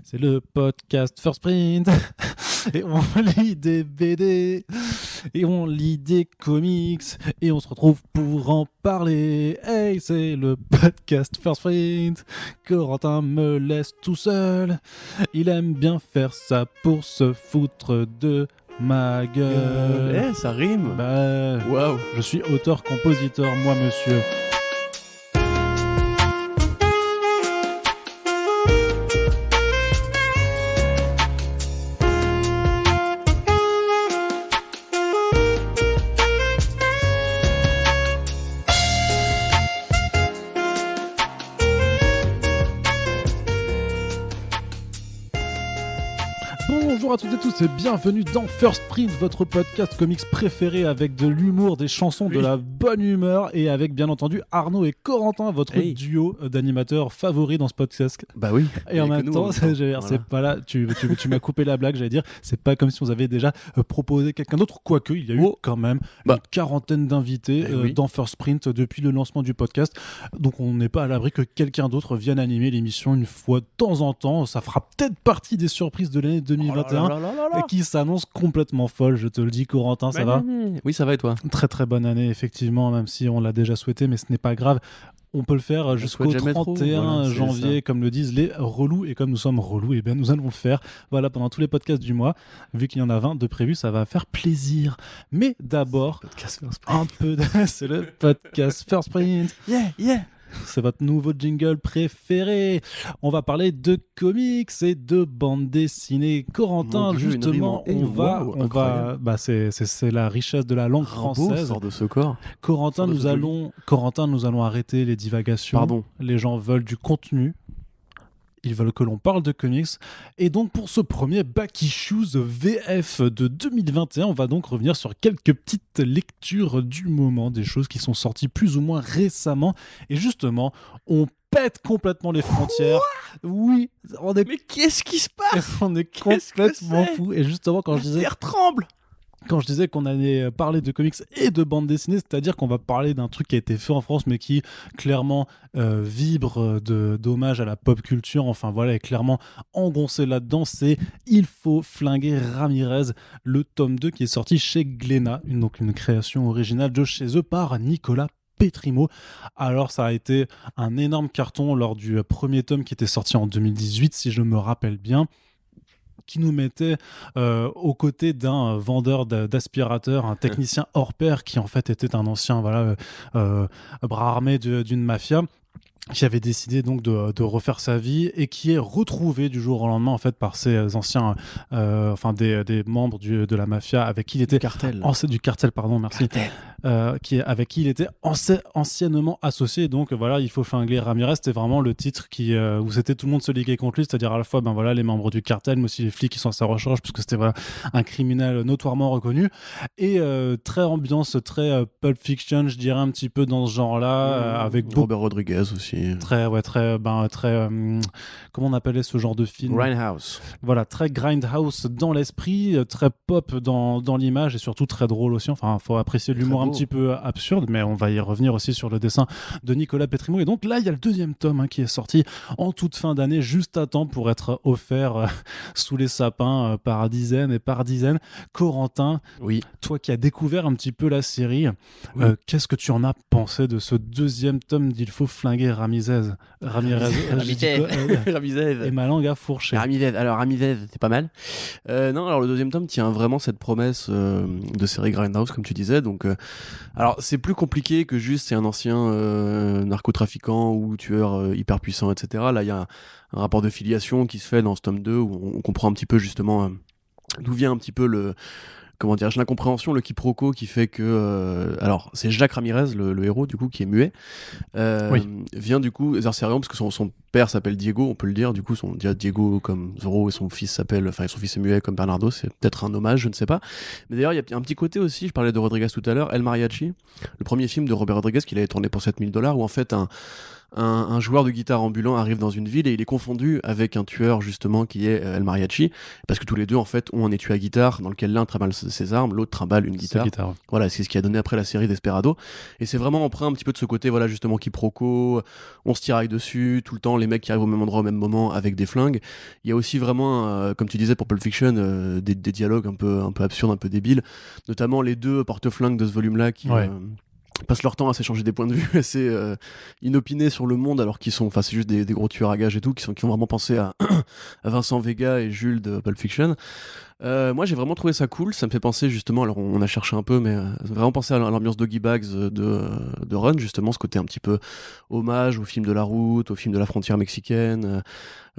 C'est le podcast First Print. Et on lit des BD. Et on lit des comics. Et on se retrouve pour en parler. Hey, c'est le podcast First Print. Corentin me laisse tout seul. Il aime bien faire ça pour se foutre de ma gueule. Ça rime. Bah, Waouh. je suis auteur-compositeur, moi, monsieur. Bonjour à toutes et tous et bienvenue dans First Print, votre podcast comics préféré avec de l'humour, des chansons, de la bonne humeur et avec bien entendu Arnaud et Corentin, votre duo d'animateurs favoris dans ce podcast. Bah oui. Et en même temps, c'est pas là, tu m'as coupé la blague, j'allais dire, c'est pas comme si on avait déjà proposé quelqu'un d'autre, quoique il y a eu quand même une quarantaine d'invités dans First Print depuis le lancement du podcast, donc on n'est pas à l'abri que quelqu'un d'autre vienne animer l'émission une fois de temps en temps. Ça fera peut-être partie des surprises de l'année 2021 et qui s'annonce complètement folle, je te le dis. Corentin, ça va ? Oui, ça va et toi ? Très très bonne année effectivement, même si on l'a déjà souhaité, mais ce n'est pas grave. On peut le faire jusqu'au 31 janvier, comme le disent les relous. Et comme nous sommes relous, eh bien nous allons le faire pendant tous les podcasts du mois. Vu qu'il y en a 20 de prévus, ça va faire plaisir. Mais d'abord, c'est le podcast First Print. Yeah. C'est votre nouveau jingle préféré. On va parler de comics et de bande dessinée. Corentin, justement, c'est la richesse de la langue française. Sort de ce corps. Corentin, nous allons arrêter les divagations. Pardon. Les gens veulent du contenu. Ils veulent que l'on parle de comics. Et donc, pour ce premier Back Issues VF de 2021, on va donc revenir sur quelques petites lectures du moment, des choses qui sont sorties plus ou moins récemment. Et justement, on pète complètement les frontières. Oui, Mais qu'est-ce qui se passe ? On est complètement fou. Et justement, quand je disais qu'on allait parler de comics et de bande dessinée, c'est-à-dire qu'on va parler d'un truc qui a été fait en France, mais qui clairement vibre d'hommage à la pop culture, enfin voilà, est clairement engoncé là-dedans, c'est Il faut flinguer Ramirez, le tome 2 qui est sorti chez Glénat, une création originale de chez eux par Nicolas Pétrimo. Alors ça a été un énorme carton lors du premier tome qui était sorti en 2018, si je me rappelle bien, qui nous mettait aux côtés d'un vendeur d'aspirateurs, un technicien hors pair qui en fait était un ancien bras armé d'une mafia, qui avait décidé donc de refaire sa vie et qui est retrouvé du jour au lendemain en fait par ses anciens des membres de la mafia avec qui il était du cartel, pardon, merci. Avec qui il était anciennement associé. Donc voilà, Il faut flinguer Ramirez, c'était vraiment le titre où c'était tout le monde se liguait contre lui, c'est-à-dire à la fois les membres du cartel, mais aussi les flics qui sont à sa recherche, puisque c'était un criminel notoirement reconnu. Et très ambiance, très Pulp Fiction, je dirais un petit peu dans ce genre-là, avec Robert Rodriguez aussi. Très comment on appelait ce genre de film ? Grindhouse. Voilà, très Grindhouse dans l'esprit, très pop dans l'image et surtout très drôle aussi. Enfin, faut apprécier l'humour un petit peu absurde, mais on va y revenir aussi sur le dessin de Nicolas Pétrimo. Et donc là, il y a le deuxième tome qui est sorti en toute fin d'année, juste à temps pour être offert sous les sapins par dizaines et par dizaines. Corentin, toi qui as découvert un petit peu la série, qu'est-ce que tu en as pensé de ce deuxième tome d'Il faut flinguer Ramirez. Et ma langue a fourché. Ramirez, c'est pas mal. Alors le deuxième tome tient vraiment cette promesse de série Grindhouse, comme tu disais. Donc, alors c'est plus compliqué que juste c'est un ancien narcotrafiquant ou tueur hyper puissant, etc. Là, il y a un rapport de filiation qui se fait dans ce tome 2 où on comprend un petit peu justement d'où vient un petit peu l'incompréhension, le quiproquo qui fait que alors c'est Jacques Ramirez, le héros du coup, qui est muet, vient du coup, c'est rien parce que son père s'appelle Diego, on peut le dire, du coup Diego comme Zorro, et son fils est muet comme Bernardo, c'est peut-être un hommage, je ne sais pas. Mais d'ailleurs il y a un petit côté aussi, je parlais de Rodriguez tout à l'heure, El Mariachi, le premier film de Robert Rodriguez qu'il avait tourné pour $7,000, où en fait un joueur de guitare ambulant arrive dans une ville et il est confondu avec un tueur justement qui est El Mariachi, parce que tous les deux en fait ont un étui à guitare dans lequel l'un trimballe ses armes, l'autre trimballe une guitare. Ouais. Voilà, c'est ce qui a donné après la série Desperado. Et c'est vraiment empreint un petit peu de ce côté, voilà, justement, quiproquo, on se tiraille dessus, tout le temps, les mecs qui arrivent au même endroit au même moment avec des flingues. Il y a aussi vraiment, comme tu disais pour Pulp Fiction, des dialogues un peu absurdes, un peu débiles, notamment les deux porte-flingues de ce volume-là qui... passent leur temps à s'échanger des points de vue assez inopinés sur le monde, alors qu'ils sont, enfin c'est juste des gros tueurs à gages et tout, qui ont vraiment pensé à Vincent Vega et Jules de Pulp Fiction. Moi j'ai vraiment trouvé ça cool, ça me fait penser justement, alors on a cherché un peu, mais vraiment penser à l'ambiance Doggy Bags de Run, justement, ce côté un petit peu hommage au film de la route, au film de la frontière mexicaine,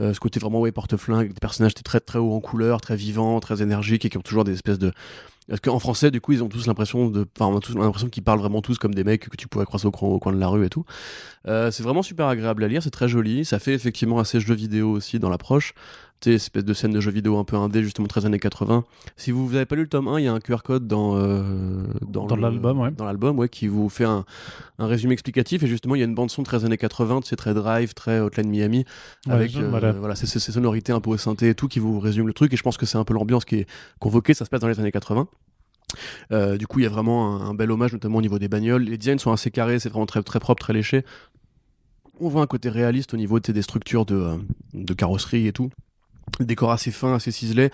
ce côté vraiment porte-flingue, des personnages très très hauts en couleur, très vivants, très énergiques et qui ont toujours des espèces de... Parce qu'en français, du coup, ils ont tous l'impression on a tous l'impression qu'ils parlent vraiment tous comme des mecs que tu pourrais croiser au coin de la rue et tout. C'est vraiment super agréable à lire, c'est très joli, ça fait effectivement assez jeu vidéo aussi dans l'approche. Tu sais, espèce de scène de jeu vidéo un peu indé, justement très années 80. Si vous avez pas lu le tome 1, il y a un QR code dans l'album, dans l'album, qui vous fait un résumé explicatif. Et justement, il y a une bande son très années 80, c'est très drive, très Hotline Miami, avec voilà, ces sonorités un peu au synthé et tout qui vous résument le truc. Et je pense que c'est un peu l'ambiance qui est convoquée. Ça se passe dans les années 80. Du coup, il y a vraiment un bel hommage, notamment au niveau des bagnoles. Les designs sont assez carrés, c'est vraiment très, très propre, très léché. On voit un côté réaliste au niveau des structures de carrosserie et tout. Le décor assez fin, assez ciselé.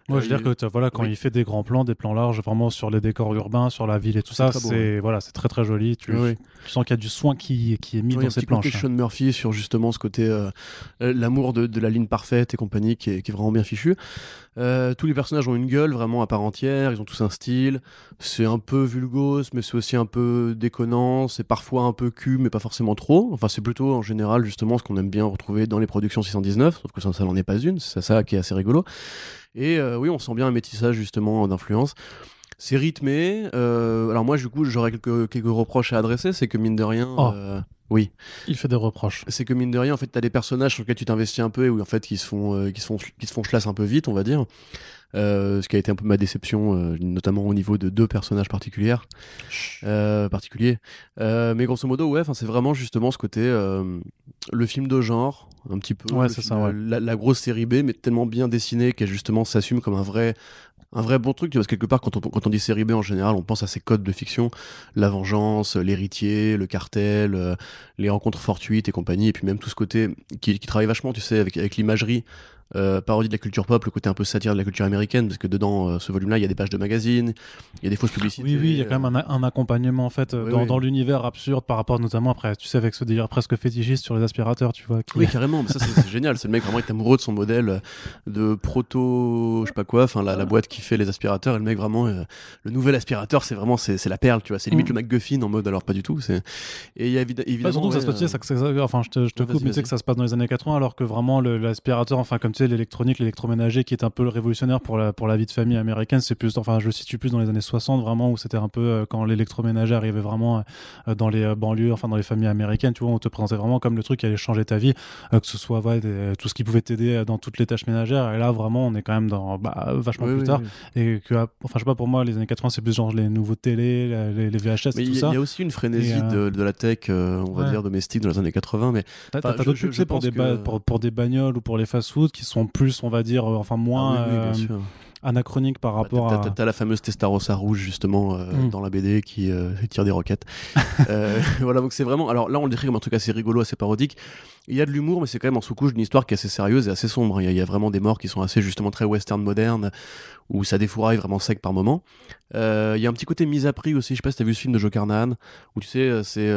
Moi, je veux dire que voilà, quand il fait des grands plans, des plans larges, vraiment sur les décors urbains, sur la ville et tout ça, c'est voilà, c'est très très joli. Tu sens qu'il y a du soin qui est mis dans ces planches. Il y a Sean Murphy sur justement ce côté l'amour de la ligne parfaite et compagnie qui est vraiment bien fichu. Tous les personnages ont une gueule vraiment à part entière, ils ont tous un style. C'est un peu vulgose, mais c'est aussi un peu déconnant. C'est parfois un peu cul, mais pas forcément trop. Enfin, c'est plutôt en général justement ce qu'on aime bien retrouver dans les productions 619, sauf que ça n'en est pas une. C'est ça qui est assez rigolo. Et oui, on sent bien un métissage justement d'influence. C'est rythmé. Alors moi, du coup, j'aurais quelques reproches à adresser. C'est que mine de rien, oui, il fait des reproches. c'est que mine de rien, en fait, t'as des personnages sur lesquels tu t'investis un peu et où en fait, qui se font chlasse un peu vite, on va dire. Ce qui a été un peu ma déception, notamment au niveau de deux personnages particuliers. Mais grosso modo, ouais, c'est vraiment justement ce côté, le film de genre, un petit peu. Ouais, c'est ça, ouais. La grosse série B, mais tellement bien dessinée qu'elle justement s'assume comme un vrai bon truc, parce que quelque part, quand on dit série B en général, on pense à ces codes de fiction, la vengeance, l'héritier, le cartel, les rencontres fortuites et compagnie, et puis même tout ce côté qui travaille vachement, tu sais, avec l'imagerie, parodie de la culture pop, le côté un peu satire de la culture américaine, parce que dedans ce volume-là, il y a des pages de magazines, il y a des fausses publicités. Oui, il y a quand même un accompagnement en fait dans l'univers absurde par rapport notamment après, tu sais, avec ce délire presque fétichiste sur les aspirateurs, tu vois. Oui, carrément, mais ça c'est génial, c'est le mec vraiment est amoureux de son modèle de proto, je sais pas quoi, la boîte qui fait les aspirateurs, et le mec vraiment, le nouvel aspirateur, c'est vraiment, c'est la perle, tu vois, c'est limite le MacGuffin en mode, alors pas du tout, et il y a évidemment... surtout que ça se passe, enfin je te coupe, mais tu sais que ça se passe dans les années 80, alors que vraiment l'aspirateur, enfin comme tu sais, l'électronique, l'électroménager qui est un peu le révolutionnaire pour la vie de famille américaine, c'est plus, enfin je le situe plus dans les années 60 vraiment, où c'était un peu quand l'électroménager arrivait vraiment dans les banlieues, enfin dans les familles américaines, tu vois, on te présentait vraiment comme le truc qui allait changer ta vie, que ce soit tout ce qui pouvait t'aider dans toutes les tâches ménagères, et là vraiment on est quand même dans vachement plus tard, et que, enfin je sais pas, pour moi les années 80 c'est plus genre les nouveaux télés, les VHS, mais et tout ça. Il y a aussi une frénésie de la tech, on va dire domestique dans les années 80, mais t'as d'autres succès pour des bagnoles ou pour les fast-food qui sont plus, on va dire, enfin moins anachronique par rapport à... T'as la fameuse Testarossa rouge justement dans la BD qui tire des roquettes. Voilà, donc c'est vraiment... Alors là on le décrit comme un truc assez rigolo, assez parodique. Il y a de l'humour, mais c'est quand même en sous-couche d'une histoire qui est assez sérieuse et assez sombre. Il y a vraiment des morts qui sont assez justement très western moderne, où ça défouraille vraiment sec par moment. Il y a un petit côté mise à prix aussi, je sais pas si t'as vu ce film de Joe Carnahan, où tu sais, c'est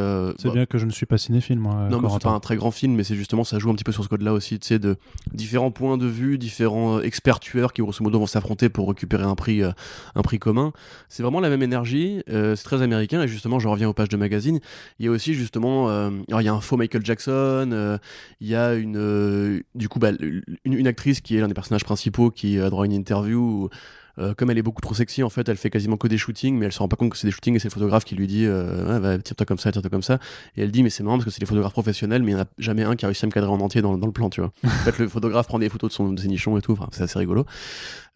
bien que je ne suis pas cinéphile, moi. Non, mais c'est pas un très grand film, mais c'est justement, ça joue un petit peu sur ce code-là aussi, tu sais, de différents points de vue, différents experts tueurs qui grosso modo vont s'affronter pour récupérer un prix commun. C'est vraiment la même énergie, c'est très américain, et justement, je reviens aux pages de magazine. Il y a aussi justement, alors il y a un faux Michael Jackson, il y a du coup, une actrice qui est l'un des personnages principaux qui a droit à une interview comme elle est beaucoup trop sexy, en fait, elle fait quasiment que des shootings, mais elle se rend pas compte que c'est des shootings et c'est le photographe qui lui dit ouais, tire-toi comme ça, tire-toi comme ça. Et elle dit mais c'est marrant parce que c'est des photographes professionnels, mais il n'y en a jamais un qui a réussi à me cadrer en entier dans le plan, tu vois. En fait, le photographe prend des photos de ses nichons et tout, enfin, c'est assez rigolo.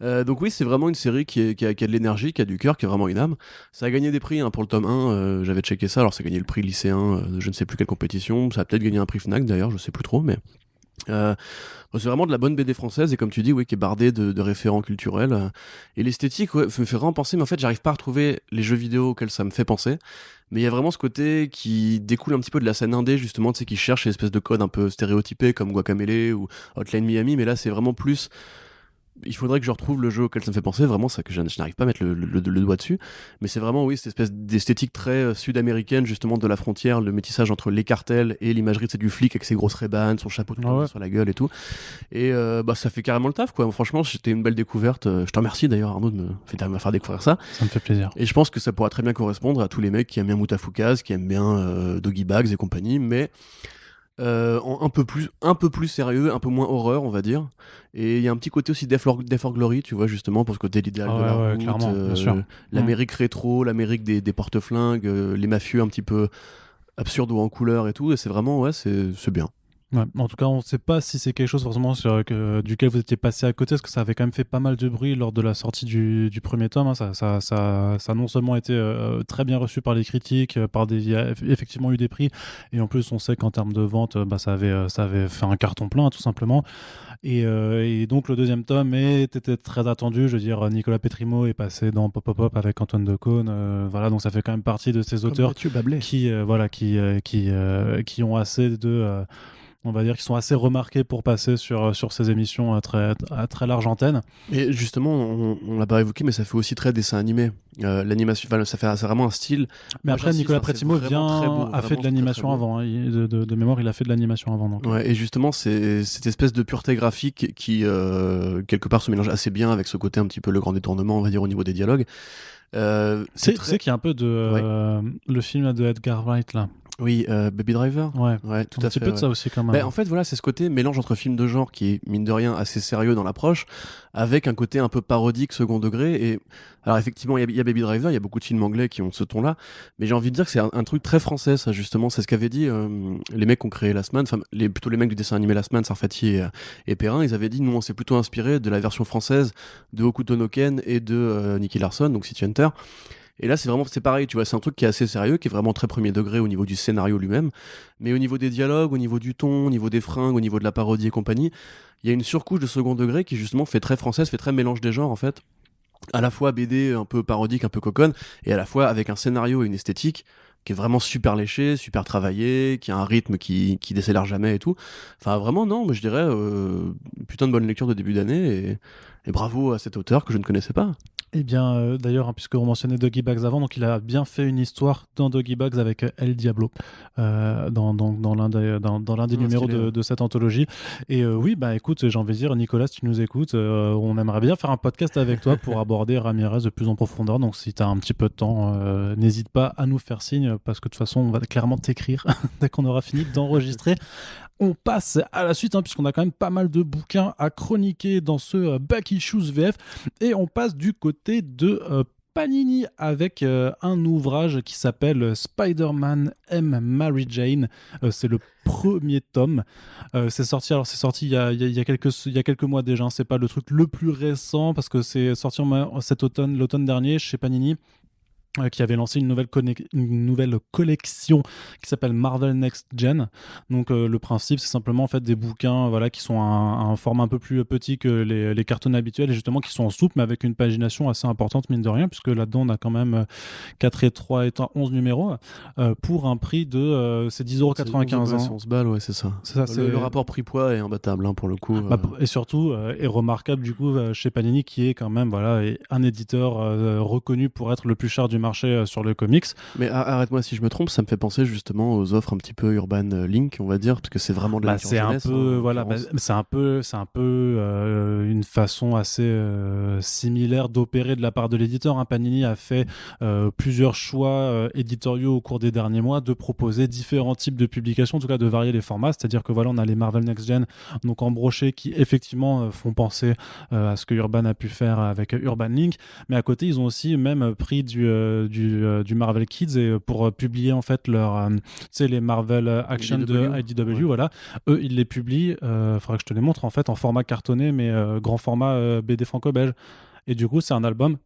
Donc oui, c'est vraiment une série qui a de l'énergie, qui a du cœur, qui a vraiment une âme. Ça a gagné des prix pour le tome 1, j'avais checké ça, alors ça a gagné le prix lycéen de je ne sais plus quelle compétition, ça a peut-être gagné un prix Fnac d'ailleurs, je sais plus trop, mais c'est vraiment de la bonne BD française et comme tu dis, oui, qui est bardée de référents culturels. Et l'esthétique, ouais, me fait vraiment penser, mais en fait, j'arrive pas à retrouver les jeux vidéo auxquels ça me fait penser. Mais il y a vraiment ce côté qui découle un petit peu de la scène indé, justement, tu sais, qui cherche une espèce de code un peu stéréotypé comme Guacamelee ou Hotline Miami, mais là, c'est vraiment plus. Il faudrait que je retrouve le jeu auquel ça me fait penser, vraiment, ça que je n'arrive pas à mettre le doigt dessus. Mais c'est vraiment, oui, cette espèce d'esthétique très sud-américaine, justement, de la frontière, le métissage entre les cartels et l'imagerie, c'est du flic avec ses grosses Ray-Ban, son chapeau de sur la gueule et tout. Et ça fait carrément le taf, quoi. Franchement, c'était une belle découverte. Je te remercie d'ailleurs, Arnaud, de me faire découvrir ça. Ça me fait plaisir. Et je pense que ça pourra très bien correspondre à tous les mecs qui aiment bien Moutafoukaz, qui aiment bien Doggy Bags et compagnie, mais un peu plus sérieux, un peu moins horreur, on va dire. Et il y a un petit côté aussi Death or Glory, tu vois, justement, pour ce côté l'idéal de la route, clairement, bien sûr. l'Amérique rétro, l'Amérique des porte-flingues, les mafieux un petit peu absurdes ou en couleur et tout. Et c'est vraiment, ouais, c'est bien. Ouais, en tout cas, on ne sait pas si c'est quelque chose forcément duquel vous étiez passé à côté, parce que ça avait quand même fait pas mal de bruit lors de la sortie du premier tome. Hein. Ça a non seulement été très bien reçu par les critiques, il y a effectivement eu des prix, et en plus, on sait qu'en termes de vente, ça avait fait un carton plein, tout simplement. Et donc, le deuxième tome était très attendu. Je veux dire, Nicolas Petrimo est passé dans Pop Pop Pop avec Antoine Decaune. Voilà, donc ça fait quand même partie de ces auteurs qui ont assez de... on va dire qu'ils sont assez remarqués pour passer sur ces émissions à très large antenne. Et justement, on l'a pas évoqué, mais ça fait aussi très dessin animé. L'animation, c'est vraiment un style. Mais après, Nicolas Petrimo a fait de l'animation avant. Hein. De mémoire, il a fait de l'animation avant. Donc. Ouais, et justement, c'est cette espèce de pureté graphique qui, quelque part, se mélange assez bien avec ce côté un petit peu le grand détournement, on va dire, au niveau des dialogues. C'est qu'il y a un peu de le film de Edgar Wright, là. Oui, Baby Driver. Ouais, tout à fait. Un petit peu de ça aussi quand même. Bah, en fait, voilà, c'est ce côté mélange entre film de genre qui est mine de rien assez sérieux dans l'approche, avec un côté un peu parodique, second degré. Et alors effectivement, il y a Baby Driver, il y a beaucoup de films anglais qui ont ce ton-là, mais j'ai envie de dire que c'est un truc très français, ça justement. C'est ce qu'avaient dit les mecs qui ont créé Last Man, plutôt les mecs du dessin animé Last Man, Sarfati et Perrin. Ils avaient dit, nous, on s'est plutôt inspiré de la version française de Hokuto no Ken et de Nicky Larson, donc City Hunter. Et là, c'est pareil, tu vois, c'est un truc qui est assez sérieux, qui est vraiment très premier degré au niveau du scénario lui-même, mais au niveau des dialogues, au niveau du ton, au niveau des fringues, au niveau de la parodie et compagnie, il y a une surcouche de second degré qui justement fait très française, fait très mélange des genres en fait, à la fois BD un peu parodique, un peu coconne, et à la fois avec un scénario et une esthétique qui est vraiment super léché, super travaillé, qui a un rythme qui décélère jamais et tout. Enfin vraiment non, mais je dirais putain de bonne lecture de début d'année et bravo à cet auteur que je ne connaissais pas. Eh bien, d'ailleurs, puisqu'on mentionnait Doggy Bags avant, donc il a bien fait une histoire dans Doggy Bags avec El Diablo, dans l'un des numéros de cette anthologie. Et oui, bah écoute, j'ai envie de dire, Nicolas, si tu nous écoutes, on aimerait bien faire un podcast avec toi pour aborder Ramirez de plus en profondeur. Donc si tu as un petit peu de temps, n'hésite pas à nous faire signe, parce que de toute façon, on va clairement t'écrire dès qu'on aura fini d'enregistrer. On passe à la suite, puisqu'on a quand même pas mal de bouquins à chroniquer dans ce Back Issues VF. Et on passe du côté de Panini avec un ouvrage qui s'appelle Spider-Man M. Mary Jane. C'est le premier tome. C'est sorti il y a quelques mois déjà. Hein. C'est pas le truc le plus récent, parce que c'est sorti l'automne dernier chez Panini. Qui avait lancé une nouvelle collection qui s'appelle Marvel Next Gen. Donc le principe, c'est simplement en fait des bouquins qui sont un format un peu plus petit que les cartons habituels, et justement qui sont en souple mais avec une pagination assez importante, mine de rien, puisque là-dedans on a quand même 4 et 3 et 11 numéros pour un prix de c'est 10,95 €. C'est 11 balles, ouais, c'est ça. Le rapport prix-poids est imbattable pour le coup. Et surtout est remarquable du coup chez Panini, qui est quand même un éditeur reconnu pour être le plus cher du marché sur le comics. Mais arrête-moi si je me trompe, ça me fait penser justement aux offres un petit peu Urban Link, on va dire, parce que c'est vraiment de la lecture jeunesse. C'est un peu une façon assez similaire d'opérer de la part de l'éditeur. Panini a fait plusieurs choix éditoriaux au cours des derniers mois de proposer différents types de publications, en tout cas de varier les formats. C'est-à-dire que voilà, on a les Marvel Next Gen, donc en brochet, qui effectivement font penser à ce que Urban a pu faire avec Urban Link, mais à côté ils ont aussi même pris du Marvel Kids et pour publier en fait les Marvel Action de IDW, voilà, eux ils les publient, faudra que je te les montre en fait en format cartonné mais grand format BD franco-belge, et du coup c'est un album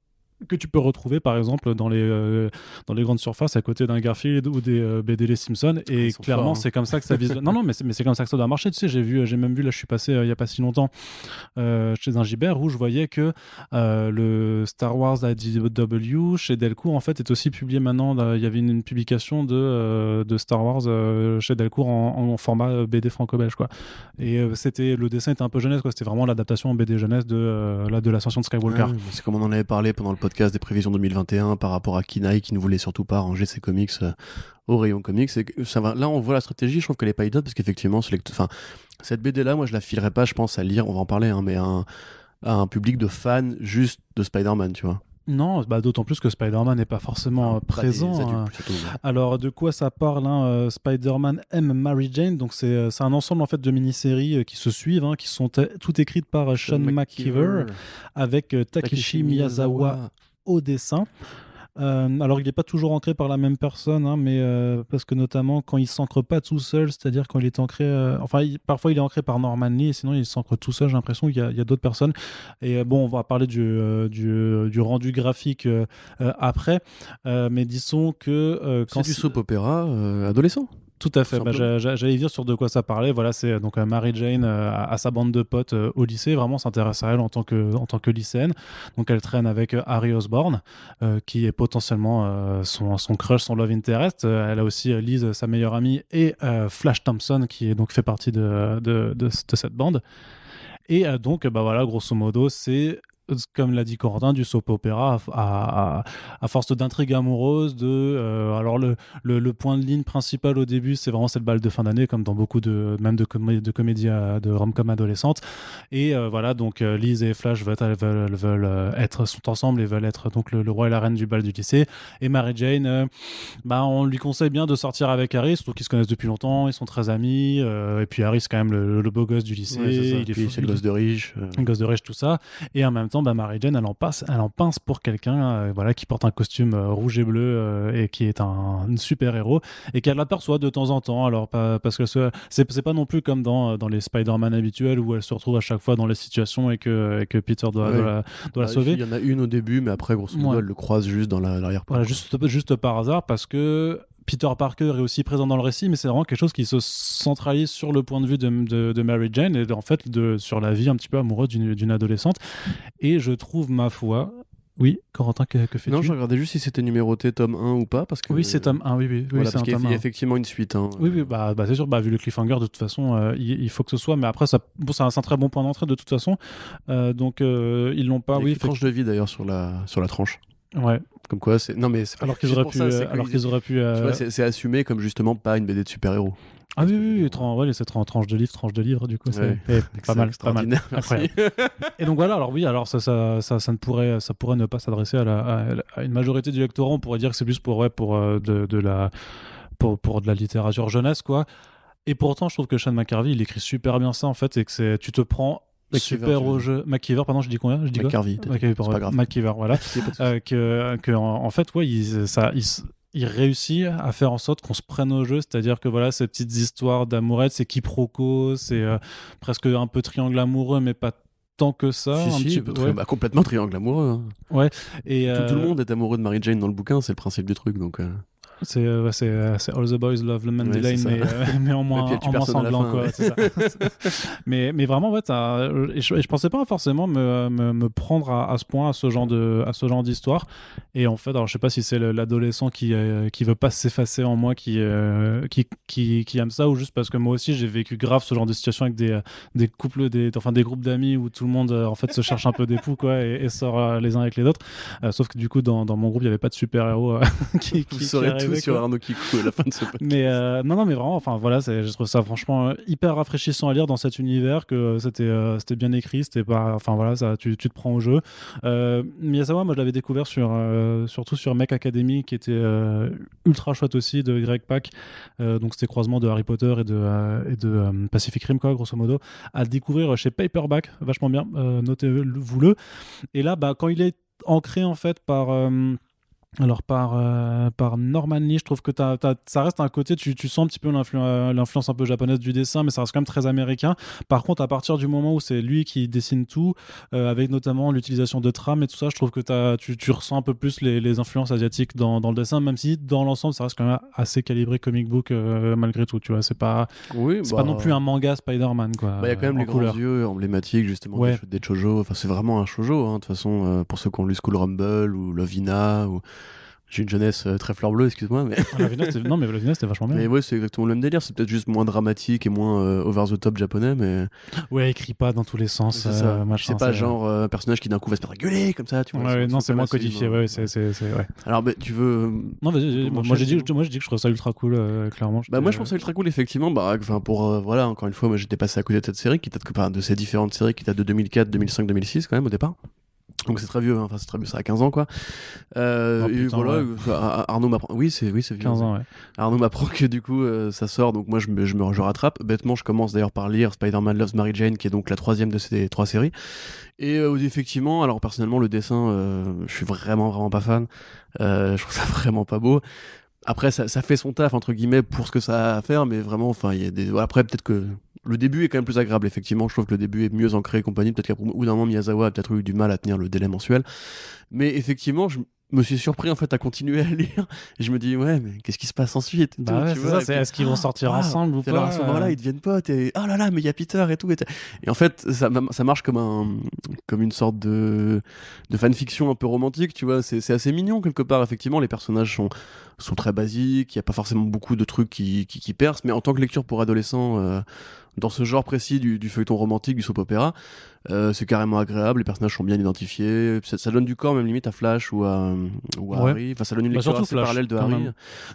que tu peux retrouver par exemple dans les grandes surfaces à côté d'un Garfield ou des BD Les Simpsons, et clairement c'est comme ça que ça vise. non mais c'est comme ça que ça doit marcher, tu sais. J'ai même vu, là je suis passé il y a pas si longtemps chez un Gibert où je voyais que le Star Wars IDW chez Delcourt en fait est aussi publié maintenant. Il y avait une publication de Star Wars chez Delcourt en format BD franco-belge, quoi, et le dessin était un peu jeunesse, quoi. C'était vraiment l'adaptation en BD jeunesse de l'ascension de Skywalker. C'est comme on en avait parlé pendant le podcast des prévisions 2021 par rapport à Kinaï qui ne voulait surtout pas ranger ses comics au rayon comics. Et ça va, là on voit la stratégie, je trouve qu'elle est pas idiote, parce qu'effectivement cette BD là, moi je la filerais pas, je pense, à lire, on va en parler, mais à un public de fans juste de Spider-Man, tu vois. Non, d'autant plus que Spider-Man n'est pas forcément présent. Plutôt, ouais. Alors, de quoi ça parle, Spider-Man M. Mary Jane. Donc, c'est un ensemble en fait de mini-séries qui se suivent, qui sont toutes écrites par Sean McKeever avec Takeshi Miyazawa au dessin. Alors, il n'est pas toujours ancré par la même personne, mais parce que notamment quand il s'ancre pas tout seul, c'est-à-dire quand il est ancré, parfois il est ancré par Norman Lee, et sinon il s'ancre tout seul. J'ai l'impression qu'il y a d'autres personnes. Et bon, on va parler du rendu graphique après, mais disons que quand c'est du soap opéra adolescent. Tout à fait. J'allais dire sur de quoi ça parlait. Voilà, c'est donc Mary Jane à sa bande de potes au lycée. Vraiment s'intéresse à elle en tant que lycéenne. Donc elle traîne avec Harry Osborn, qui est potentiellement son crush, son love interest. Elle a aussi Liz, sa meilleure amie, et Flash Thompson, qui est donc fait partie de cette bande. Et donc, voilà, grosso modo, c'est, comme l'a dit Corentin, du soap opéra à force d'intrigue amoureuse. Alors le point de ligne principal au début, c'est le bal de fin d'année, comme dans beaucoup de comédies de rom-com adolescentes. Et voilà, donc Liz et Flash sont ensemble et veulent être donc le roi et la reine du bal du lycée. Et Mary Jane, on lui conseille bien de sortir avec Harry, surtout qu'ils se connaissent depuis longtemps, ils sont très amis. Et puis Harry, c'est quand même le beau gosse du lycée. Ouais, c'est le gosse de riche. Le gosse de riche, tout ça. Et en même temps, Mary Jane, elle en pince pour quelqu'un qui porte un costume rouge et bleu et qui est un super-héros, et qu'elle aperçoit de temps en temps. Alors, parce que c'est pas non plus comme dans les Spider-Man habituels où elle se retrouve à chaque fois dans les situations et que Peter doit la sauver. Il y en a une au début, mais après, grosso modo, elle le croise juste dans l'arrière-plan. Voilà, juste par hasard, parce que Peter Parker est aussi présent dans le récit, mais c'est vraiment quelque chose qui se centralise sur le point de vue de Mary Jane, et en fait sur la vie un petit peu amoureuse d'une adolescente. Et je trouve, ma foi... Oui, Corentin, que fais-tu ? Non, je regardais juste si c'était numéroté tome 1 ou pas, parce que... Oui, c'est tome 1, oui, voilà, c'est parce un qu'il tome 1. y a effectivement une suite. Oui, c'est sûr, vu le cliffhanger, de toute façon, il faut que ce soit, mais après, c'est un très bon point d'entrée, de toute façon. Donc, ils l'ont pas... Il y a une tranche de vie, d'ailleurs, sur la tranche. Ouais. Comme quoi, c'est... Non, mais c'est alors qu'ils auraient pu... Tu vois, c'est assumé comme justement pas une BD de super-héros. Ah oui, c'est tranche de livre, du coup, c'est pas mal. Incroyable. Et donc voilà, alors ça pourrait ne pas s'adresser à une majorité du lectorat. On pourrait dire que c'est plus pour de la littérature jeunesse, quoi. Et pourtant, je trouve que Sean McKervie, il écrit super bien ça, en fait, et que tu te prends super au jeu. McKeever, pardon, je dis combien ? Je dis McKervie. McKeever, voilà. En fait, il réussit à faire en sorte qu'on se prenne au jeu, c'est-à-dire que voilà, ces petites histoires d'amourette, c'est quiproquos, c'est presque un peu triangle amoureux, mais pas tant que ça. Complètement triangle amoureux. Ouais. Et tout le monde est amoureux de Mary Jane dans le bouquin, c'est le principe du truc, donc. C'est All the Boys Love Mandy Lane, mais en moins sanglant, quoi. C'est ça. mais vraiment, ouais, et je pensais pas forcément me prendre à ce point, à ce genre d'histoire. Et en fait, alors je sais pas si c'est l'adolescent qui veut pas s'effacer en moi, qui aime ça, ou juste parce que moi aussi j'ai vécu grave ce genre de situation avec des couples, des groupes d'amis où tout le monde en fait se cherche un peu d'époux, quoi, et sort les uns avec les autres. Sauf que du coup, dans mon groupe, il y avait pas de super-héros vous saurez tout sur Arnaud Kikou à la fin de ce podcast. Mais non, mais vraiment, enfin voilà, je trouve ça franchement hyper rafraîchissant à lire dans cet univers, que c'était bien écrit, c'était pas, enfin voilà, ça, tu te prends au jeu. Miyazawa, moi je l'avais découvert surtout sur Mech Academy, qui était ultra chouette aussi, de Greg Pak. Donc c'était croisement de Harry Potter et de Pacific Rim, quoi, grosso modo, à découvrir chez Paperback, vachement bien, notez-vous-le. Et là, bah, quand il est ancré en fait par Norman Lee, je trouve que ça reste un côté, tu sens un petit peu l'influence un peu japonaise du dessin, mais ça reste quand même très américain. Par contre, à partir du moment où c'est lui qui dessine tout, avec notamment l'utilisation de trames et tout ça, je trouve que tu ressens un peu plus les influences asiatiques dans le dessin, même si dans l'ensemble ça reste quand même assez calibré comic book, malgré tout, tu vois. C'est pas non plus un manga Spider-Man, quoi. Il y a quand même les grands yeux emblématiques, justement, des shoujo. Enfin, c'est vraiment un shoujo, hein, de toute façon, pour ceux qui ont lu School Rumble ou Lovina ou... J'ai une jeunesse très fleur bleue, excuse-moi, mais... Lovina, c'était vachement bien. Mais ouais, c'est exactement le même délire, c'est peut-être juste moins dramatique et moins over the top japonais, mais... Ouais, écrit pas dans tous les sens, c'est pas genre personnage qui d'un coup va se mettre à gueuler, comme ça, tu vois. Ouais, non, c'est moins codifié, ouais. Alors, tu veux... Non, vas-y, moi je dis que je trouve ça ultra cool, clairement. Moi je trouve ça ultra cool, effectivement, voilà, encore une fois, moi j'étais passé à côté de cette série, de ces différentes séries qui datent de 2004, 2005, 2006, quand même, au départ. Donc c'est très vieux, hein. Enfin c'est très vieux, ça a 15 ans, quoi. Et voilà, Arnaud m'apprend. Oui, c'est vieux. 15 ans, ouais. Arnaud m'apprend que du coup ça sort, donc moi je rattrape. Bêtement, je commence d'ailleurs par lire Spider-Man Loves Mary Jane, qui est donc la troisième de ces 3 séries. Et effectivement, alors personnellement, le dessin, je suis vraiment pas fan. Je trouve ça vraiment pas beau. Après, ça fait son taf, entre guillemets, pour ce que ça a à faire, mais vraiment, enfin, il y a des... Après, peut-être que le début est quand même plus agréable, effectivement. Je trouve que le début est mieux ancré et compagnie. Peut-être qu'à bout d'un moment, Miyazawa a peut-être eu du mal à tenir le délai mensuel. Mais effectivement, je me suis surpris, en fait, à continuer à lire. Et je me dis, ouais, mais qu'est-ce qui se passe ensuite? Bah ouais, c'est ça, est-ce qu'ils vont sortir ensemble ou pas? Alors, à ce moment-là, ils deviennent potes, et oh là là, mais il y a Peter et tout. Et en fait, ça marche comme une sorte de fanfiction un peu romantique, tu vois. C'est assez mignon, quelque part. Effectivement, les personnages sont très basiques, il n'y a pas forcément beaucoup de trucs qui percent, mais en tant que lecture pour adolescents, dans ce genre précis du feuilleton romantique, du soap opéra, c'est carrément agréable, les personnages sont bien identifiés, ça donne du corps même limite à Flash ou à Harry, enfin ça donne une lecture assez parallèle de Harry.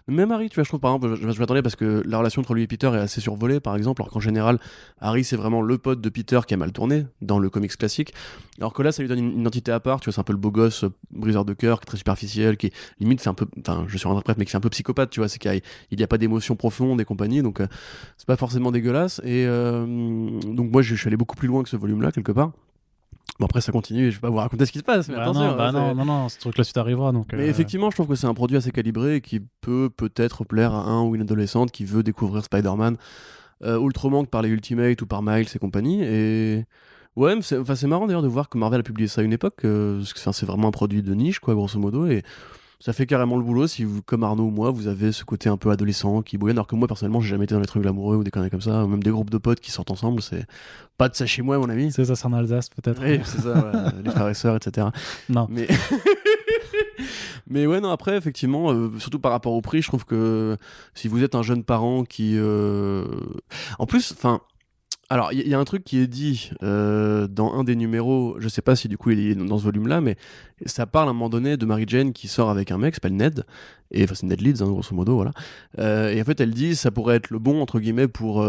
Même Harry, tu vois, je trouve par exemple, je m'attendais parce que la relation entre lui et Peter est assez survolée par exemple, alors qu'en général Harry c'est vraiment le pote de Peter qui a mal tourné dans le comics classique, alors que là ça lui donne une identité à part, tu vois, c'est un peu le beau gosse briseur de cœur qui est très superficiel, qui limite c'est un peu, enfin je suis interprète mais qui est un peu psychopathe, tu vois, c'est qu'il y a pas d'émotions profondes et compagnie, donc c'est pas forcément dégueulasse. Et donc moi je suis allé beaucoup plus loin que ce volume là quelque part. Bon, après ça continue et je vais pas vous raconter ce qui se passe, mais attention, non, ce truc là suite arrivera, donc mais effectivement je trouve que c'est un produit assez calibré et qui peut-être plaire à un ou une adolescente qui veut découvrir Spider-Man autrement que par les Ultimates ou par Miles et compagnie. Et ouais, c'est marrant d'ailleurs de voir que Marvel a publié ça à une époque, parce que c'est vraiment un produit de niche, quoi, grosso modo, et ça fait carrément le boulot si vous, comme Arnaud ou moi, vous avez ce côté un peu adolescent qui bouillonne, alors que moi personnellement j'ai jamais été dans les trucs amoureux ou des conneries comme ça, ou même des groupes de potes qui sortent ensemble, c'est pas de ça chez moi, mon ami. C'est ça en Alsace peut-être. Oui, c'est ça, ouais, les frères et sœurs, etc. Non. Mais ouais, non, après, effectivement, surtout par rapport au prix, je trouve que si vous êtes un jeune parent qui... En plus, enfin... Alors, il y a un truc qui est dit dans un des numéros, je sais pas si du coup il est dans ce volume-là, mais ça parle à un moment donné de Mary Jane qui sort avec un mec qui s'appelle Ned, et enfin c'est Ned Leeds, hein, grosso modo, voilà. Et en fait, elle dit ça pourrait être le bon, entre guillemets, pour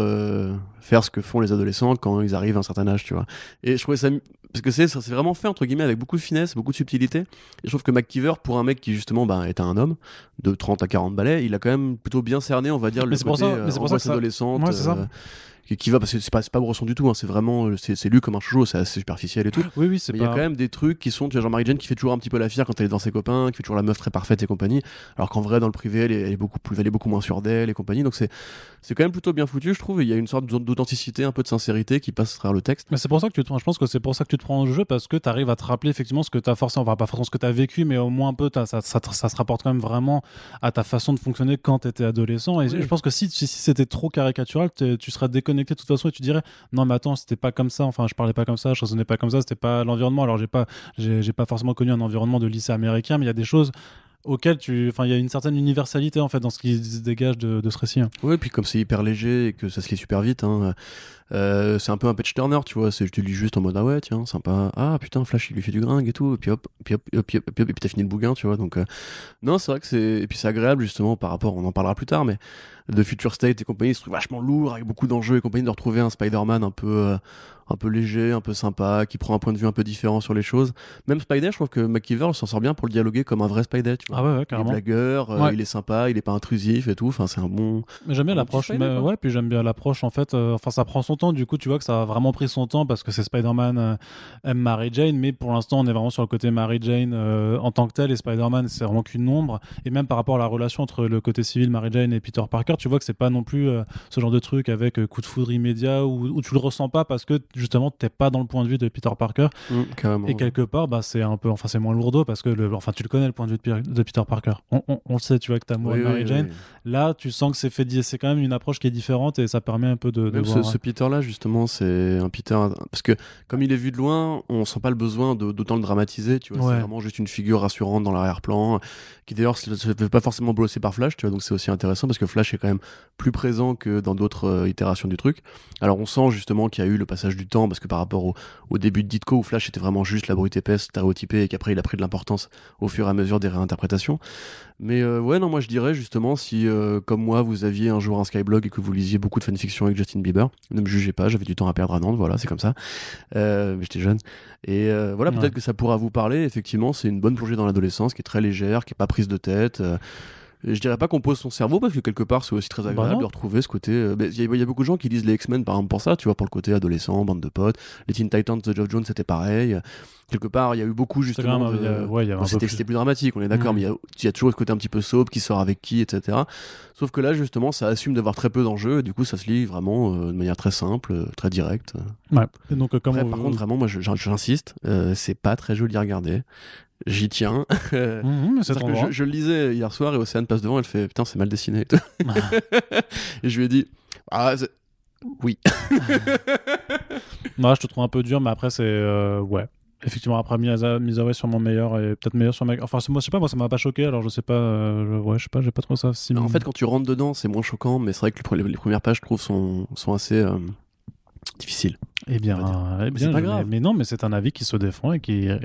faire ce que font les adolescents quand ils arrivent à un certain âge, tu vois. Et je trouvais ça... Parce que c'est vraiment fait, entre guillemets, avec beaucoup de finesse, beaucoup de subtilité. Et je trouve que McKeever, pour un mec qui, justement, est un homme de 30 à 40 balais, il a quand même plutôt bien cerné, on va dire, le côté adolescente. Ouais, c'est ça. qui va, parce que c'est pas Bresson du tout, hein, c'est vraiment c'est lu comme un chouchou, c'est assez superficiel et tout. Oui, c'est mais pas... il y a quand même des trucs qui sont, tu vois, genre Mary Jane qui fait toujours un petit peu la fière quand elle est dans ses copains, qui fait toujours la meuf très parfaite et compagnie, alors qu'en vrai dans le privé elle est beaucoup moins sûre d'elle et compagnie, donc c'est quand même plutôt bien foutu, je trouve, et il y a une sorte d'authenticité, un peu de sincérité qui passe à travers le texte. Mais c'est pour ça que je pense que c'est pour ça que tu te prends au jeu, parce que tu arrives à te rappeler effectivement ce que tu as forcément, enfin pas forcément ce que tu as vécu, mais au moins un peu ça se rapporte quand même vraiment à ta façon de fonctionner quand tu étais adolescent. Et je pense que si c'était trop caricatural, tu serais déconnecté de toute façon et tu dirais non mais attends, c'était pas comme ça, enfin je parlais pas comme ça, je raisonnais pas comme ça, c'était pas l'environnement. Alors j'ai pas forcément connu un environnement de lycée américain, mais il y a des choses auquel il y a une certaine universalité en fait dans ce qui se dégage de ce récit. Oui, puis comme c'est hyper léger et que ça se lit super vite, hein, c'est un peu un page turner, tu vois, tu lis juste en mode ah ouais tiens sympa, ah putain Flash il lui fait du gringue et tout, et puis hop, et puis t'as fini le bouquin, tu vois, donc non c'est vrai que et puis c'est agréable justement par rapport, on en parlera plus tard, mais de Future State et compagnie, se trouve vachement lourd avec beaucoup d'enjeux et compagnie, de retrouver un Spider-Man un peu léger, un peu sympa, qui prend un point de vue un peu différent sur les choses. Même Spidey, je trouve que McKeever s'en sort bien pour le dialoguer comme un vrai Spidey, tu vois. Ah ouais, carrément. Il est blagueur, il est sympa, il est pas intrusif et tout, enfin c'est un bon... Mais j'aime bien l'approche, puis j'aime bien l'approche en fait, enfin ça prend son temps, du coup tu vois que ça a vraiment pris son temps parce que c'est Spider-Man aime Mary Jane, mais pour l'instant on est vraiment sur le côté Mary Jane en tant que tel, et Spider-Man c'est vraiment qu'une ombre, et même par rapport à la relation entre le côté civil Mary Jane et Peter Parker, tu vois que c'est pas non plus ce genre de truc avec coup de foudre immédiat où tu le ressens pas parce que justement t'es pas dans le point de vue de Peter Parker, et quelque part c'est un peu, enfin c'est moins lourdeau parce que tu le connais le point de vue de Peter Parker, on le sait, tu vois que t'as amoureux de Mary Jane. Là tu sens que c'est quand même une approche qui est différente et ça permet un peu de même voir, ce Peter là justement, c'est un Peter parce que comme il est vu de loin, on sent pas le besoin d'autant le dramatiser, tu vois. C'est vraiment juste une figure rassurante dans l'arrière-plan, qui d'ailleurs se fait pas forcément brosser par Flash, tu vois, donc c'est aussi intéressant parce que Flash est quand même plus présent que dans d'autres itérations du truc. Alors on sent justement qu'il y a eu le passage du temps, parce que par rapport au début de Ditko où Flash était vraiment juste la brute épaisse stéréotypée et qu'après il a pris de l'importance au fur et à mesure des réinterprétations. Mais ouais, non, moi je dirais justement, si comme moi vous aviez un jour un Skyblog et que vous lisiez beaucoup de fanfiction avec Justin Bieber, ne me jugez pas, j'avais du temps à perdre à Nantes, voilà, c'est comme ça, mais j'étais jeune, et voilà, peut-être que ça pourra vous parler. Effectivement, c'est une bonne plongée dans l'adolescence qui est très légère, qui est pas prise de tête. Je dirais pas qu'on pose son cerveau, parce que quelque part c'est aussi très agréable de retrouver ce côté. Il y a beaucoup de gens qui lisent les X-Men par exemple pour ça, tu vois, pour le côté adolescent, bande de potes. Les Teen Titans de Geoff Jones c'était pareil. Quelque part il y a eu beaucoup justement c'était plus dramatique, on est d'accord, mais il y a toujours ce côté un petit peu soap, qui sort avec qui, etc. Sauf que là justement ça assume d'avoir très peu d'enjeux, et du coup ça se lit vraiment de manière très simple, très directe. Ouais. Et donc, par contre vraiment moi j'insiste, c'est pas très joli à regarder. J'y tiens. Je le lisais hier soir et Océane passe devant, elle fait putain c'est mal dessiné. Et je lui ai dit oui. Moi je te trouve un peu dur, mais après c'est ouais. Effectivement, après Misawa sûrement meilleur, et peut-être meilleur sur enfin moi je sais pas, moi ça m'a pas choqué, alors je sais pas, je sais pas, j'ai pas trop ça. En fait quand tu rentres dedans c'est moins choquant, mais c'est vrai que les premières pages je trouve sont assez difficiles. Eh bien, c'est pas grave. Mais non, mais c'est un avis qui se défend, et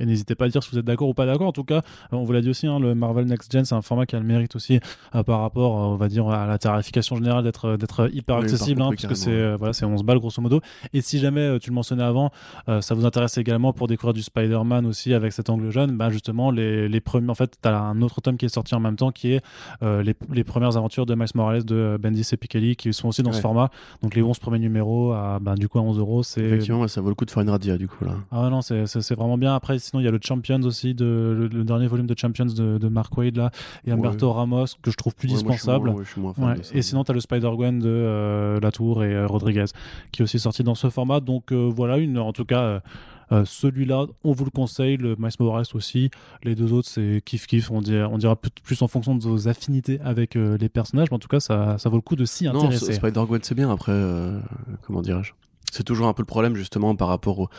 n'hésitez pas à dire si vous êtes d'accord ou pas d'accord. En tout cas, on vous l'a dit aussi, hein, le Marvel Next Gen, c'est un format qui a le mérite aussi par rapport, on va dire, à la tarification générale d'être hyper accessible, parce que c'est 11 balles grosso modo. Et si jamais, tu le mentionnais avant, ça vous intéresse également pour découvrir du Spider-Man aussi avec cet angle jeune, justement, les premiers, en fait, t'as un autre tome qui est sorti en même temps, qui est les premières aventures de Miles Morales de Bendis et Piketty, qui sont aussi dans ce format. Donc les 11 premiers numéros du coup à 11€, c'est... Effectivement, ça vaut le coup de faire une radia du coup là. Ah non, c'est vraiment bien. Après, sinon il y a le Champions aussi, le dernier volume de Champions de Mark Waid là, et Humberto Ramos, que je trouve plus dispensable. Je suis moins fan de ça, et sinon t'as le Spider-Gwen de Latour et Rodriguez, qui est aussi sorti dans ce format. Donc voilà, en tout cas celui-là on vous le conseille, le Miles Morales aussi. Les deux autres c'est kiff, on dira plus en fonction de vos affinités avec les personnages, mais en tout cas ça vaut le coup de s'y intéresser. Non, Spider-Gwen c'est bien. Après comment dirais-je, c'est toujours un peu le problème justement par rapport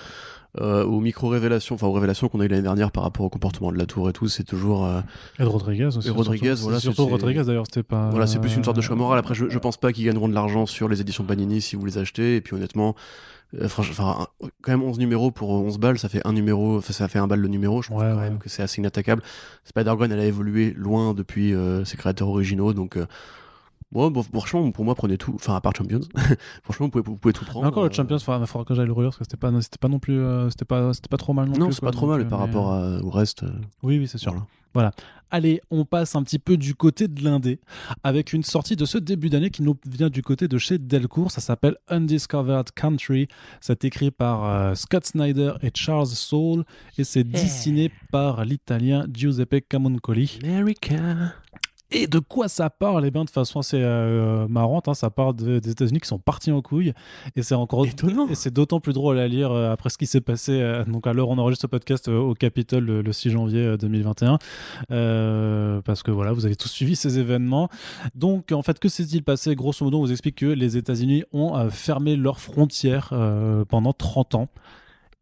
aux micro-révélations, enfin aux révélations qu'on a eu l'année dernière par rapport au comportement de la tour et tout, c'est toujours... Et de Rodriguez aussi. Et Rodriguez, voilà. Surtout Rodriguez d'ailleurs, c'était pas... Voilà, c'est plus une sorte de choix moral. Après, je pense pas qu'ils gagneront de l'argent sur les éditions Panini si vous les achetez, et puis honnêtement... Enfin, quand même 11 numéros pour 11 balles, ça fait un numéro, ça fait 1 balle le numéro, je trouve quand même que c'est assez inattaquable. Spider-Gwen, elle a évolué loin depuis ses créateurs originaux, donc... franchement, pour moi, prenez tout. Enfin, à part Champions. Franchement, vous pouvez tout prendre. Mais encore le Champions, il faudra que j'aille le relire, parce que c'était pas non plus. C'était pas trop mal non plus. Non, c'est pas trop mal par rapport au reste. Oui, c'est sûr. Voilà. Voilà. Allez, on passe un petit peu du côté de l'indé, avec une sortie de ce début d'année qui nous vient du côté de chez Delcourt. Ça s'appelle Undiscovered Country. C'est écrit par Scott Snyder et Charles Soule, et c'est dessiné par l'italien Giuseppe Camuncoli. America. Et de quoi ça parle? Eh bien, de façon assez marrante, hein, ça parle des États-Unis qui sont partis en couille, et c'est encore étonnant. Et c'est d'autant plus drôle à lire après ce qui s'est passé. Donc, à l'heure où on enregistre ce podcast au Capitole le 6 janvier 2021, parce que voilà, vous avez tous suivi ces événements. Donc, en fait, que s'est-il passé? Grosso modo, on vous explique que les États-Unis ont fermé leurs frontières pendant 30 ans.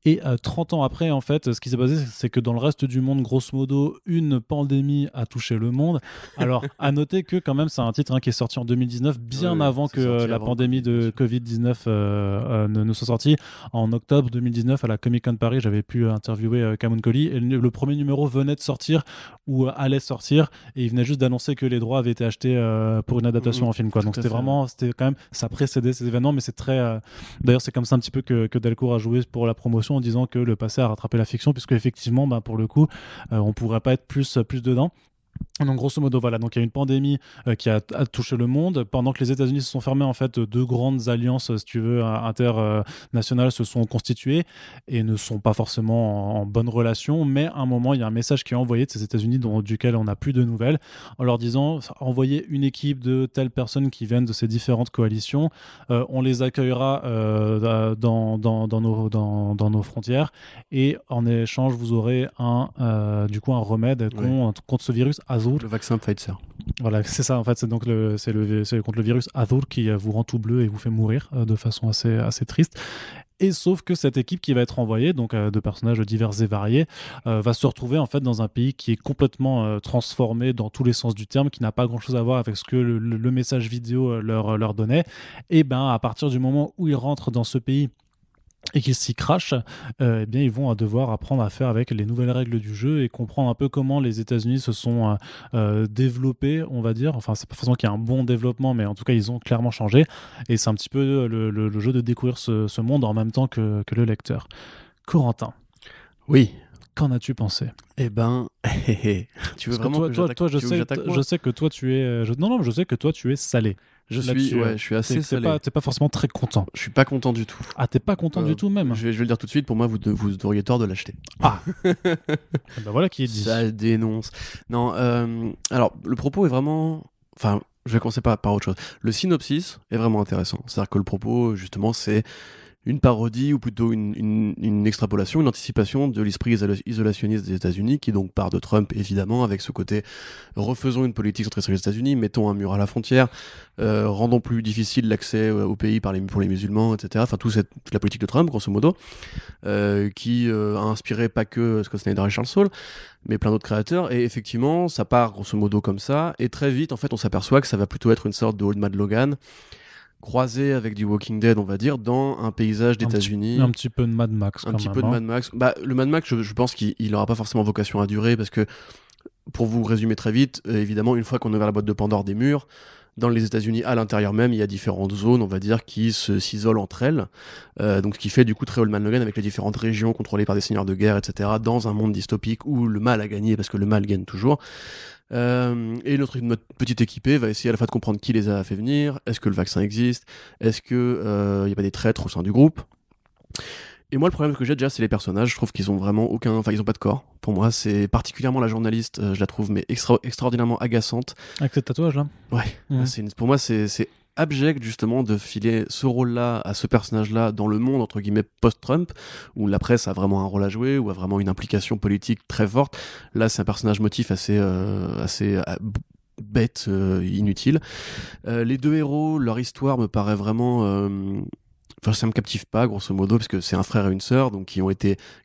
Et 30 ans après, en fait, ce qui s'est passé, c'est que dans le reste du monde, grosso modo, une pandémie a touché le monde. Alors, à noter que quand même, c'est un titre qui est sorti en 2019, bien avant que la pandémie de Covid-19 ne soit sortie. En octobre 2019, à la Comic-Con de Paris, j'avais pu interviewer Camuncoli, et le premier numéro venait de sortir, ou allait sortir, et il venait juste d'annoncer que les droits avaient été achetés pour une adaptation en film, quoi. Donc c'était quand même, ça précédait ces événements, mais c'est très... D'ailleurs, c'est comme ça un petit peu que Delcourt a joué pour la promotion, en disant que le passé a rattrapé la fiction, puisque effectivement, pour le coup, on pourrait pas être plus dedans. Donc grosso modo, voilà, donc il y a une pandémie qui a touché le monde pendant que les États-Unis se sont fermés. En fait, deux grandes alliances, si tu veux, internationales se sont constituées et ne sont pas forcément en bonne relation, mais à un moment il y a un message qui est envoyé de ces États-Unis duquel on n'a plus de nouvelles, en leur disant: envoyez une équipe de telles personnes qui viennent de ces différentes coalitions, on les accueillera dans nos frontières, et en échange vous aurez un remède contre ce virus Azur. Le vaccin Pfizer. Voilà, c'est ça en fait. C'est donc c'est contre le virus Azur qui vous rend tout bleu et vous fait mourir de façon assez triste. Et sauf que cette équipe qui va être envoyée, donc de personnages divers et variés, va se retrouver en fait dans un pays qui est complètement transformé dans tous les sens du terme, qui n'a pas grand-chose à voir avec ce que le message vidéo leur donnait. Et à partir du moment où ils rentrent dans ce pays et qu'ils s'y crachent, ils vont devoir apprendre à faire avec les nouvelles règles du jeu et comprendre un peu comment les États-Unis se sont développés, on va dire. Enfin, c'est pas forcément qu'il y a un bon développement, mais en tout cas, ils ont clairement changé. Et c'est un petit peu le jeu de découvrir ce monde en même temps que le lecteur. Corentin. Oui. Qu'en as-tu pensé? Tu veux vraiment je sais que toi tu es je sais que toi tu es salé. Je suis assez salé. T'es pas forcément très content. Je suis pas content du tout. Ah, t'es pas content du tout même? Je vais le dire tout de suite, pour moi vous auriez tort de l'acheter. Ah. Voilà qui est dit. Ça dénonce. Non, alors le propos est vraiment... Enfin, je vais commencer par autre chose. Le synopsis est vraiment intéressant. C'est-à-dire que le propos, justement, c'est une parodie, ou plutôt une extrapolation, une anticipation de l'esprit isolationniste des États-Unis, qui donc part de Trump, évidemment, avec ce côté refaisons une politique centrée sur les États-Unis, mettons un mur à la frontière, rendons plus difficile l'accès au pays pour les musulmans, etc. Enfin, toute la politique de Trump, grosso modo, qui a inspiré pas que Scott Snyder et Charles Soule, mais plein d'autres créateurs. Et effectivement, ça part grosso modo comme ça, et très vite, en fait, on s'aperçoit que ça va plutôt être une sorte de Old Man Logan, croisé avec du Walking Dead, on va dire, dans un paysage d'États-Unis. Un petit peu de Mad Max. De Mad Max. Le Mad Max, je pense qu'il n'aura pas forcément vocation à durer, parce que, pour vous résumer très vite, évidemment, une fois qu'on a ouvert la boîte de Pandore des murs, dans les États-Unis, à l'intérieur même, il y a différentes zones, on va dire, qui s'isolent entre elles. Donc, ce qui fait du coup très Old Man Logan, avec les différentes régions contrôlées par des seigneurs de guerre, etc., dans un monde dystopique où le mal a gagné, parce que le mal gagne toujours. Et notre petite équipée va essayer à la fois de comprendre qui les a fait venir, est-ce que le vaccin existe, est-ce que y a pas des traîtres au sein du groupe. Et moi, le problème que j'ai déjà, c'est les personnages. Je trouve qu'ils ont vraiment ils ont pas de corps. Pour moi, c'est particulièrement la journaliste, je la trouve extraordinairement agaçante. Avec ce tatouage là. Ouais. Pour moi, c'est abject justement de filer ce rôle-là à ce personnage-là dans le monde entre guillemets post-Trump, où la presse a vraiment un rôle à jouer, ou a vraiment une implication politique très forte. Là, c'est un personnage motif assez bête, inutile. Les deux héros, leur histoire me paraît vraiment... Enfin, ça me captive pas, grosso modo, parce que c'est un frère et une sœur, donc qui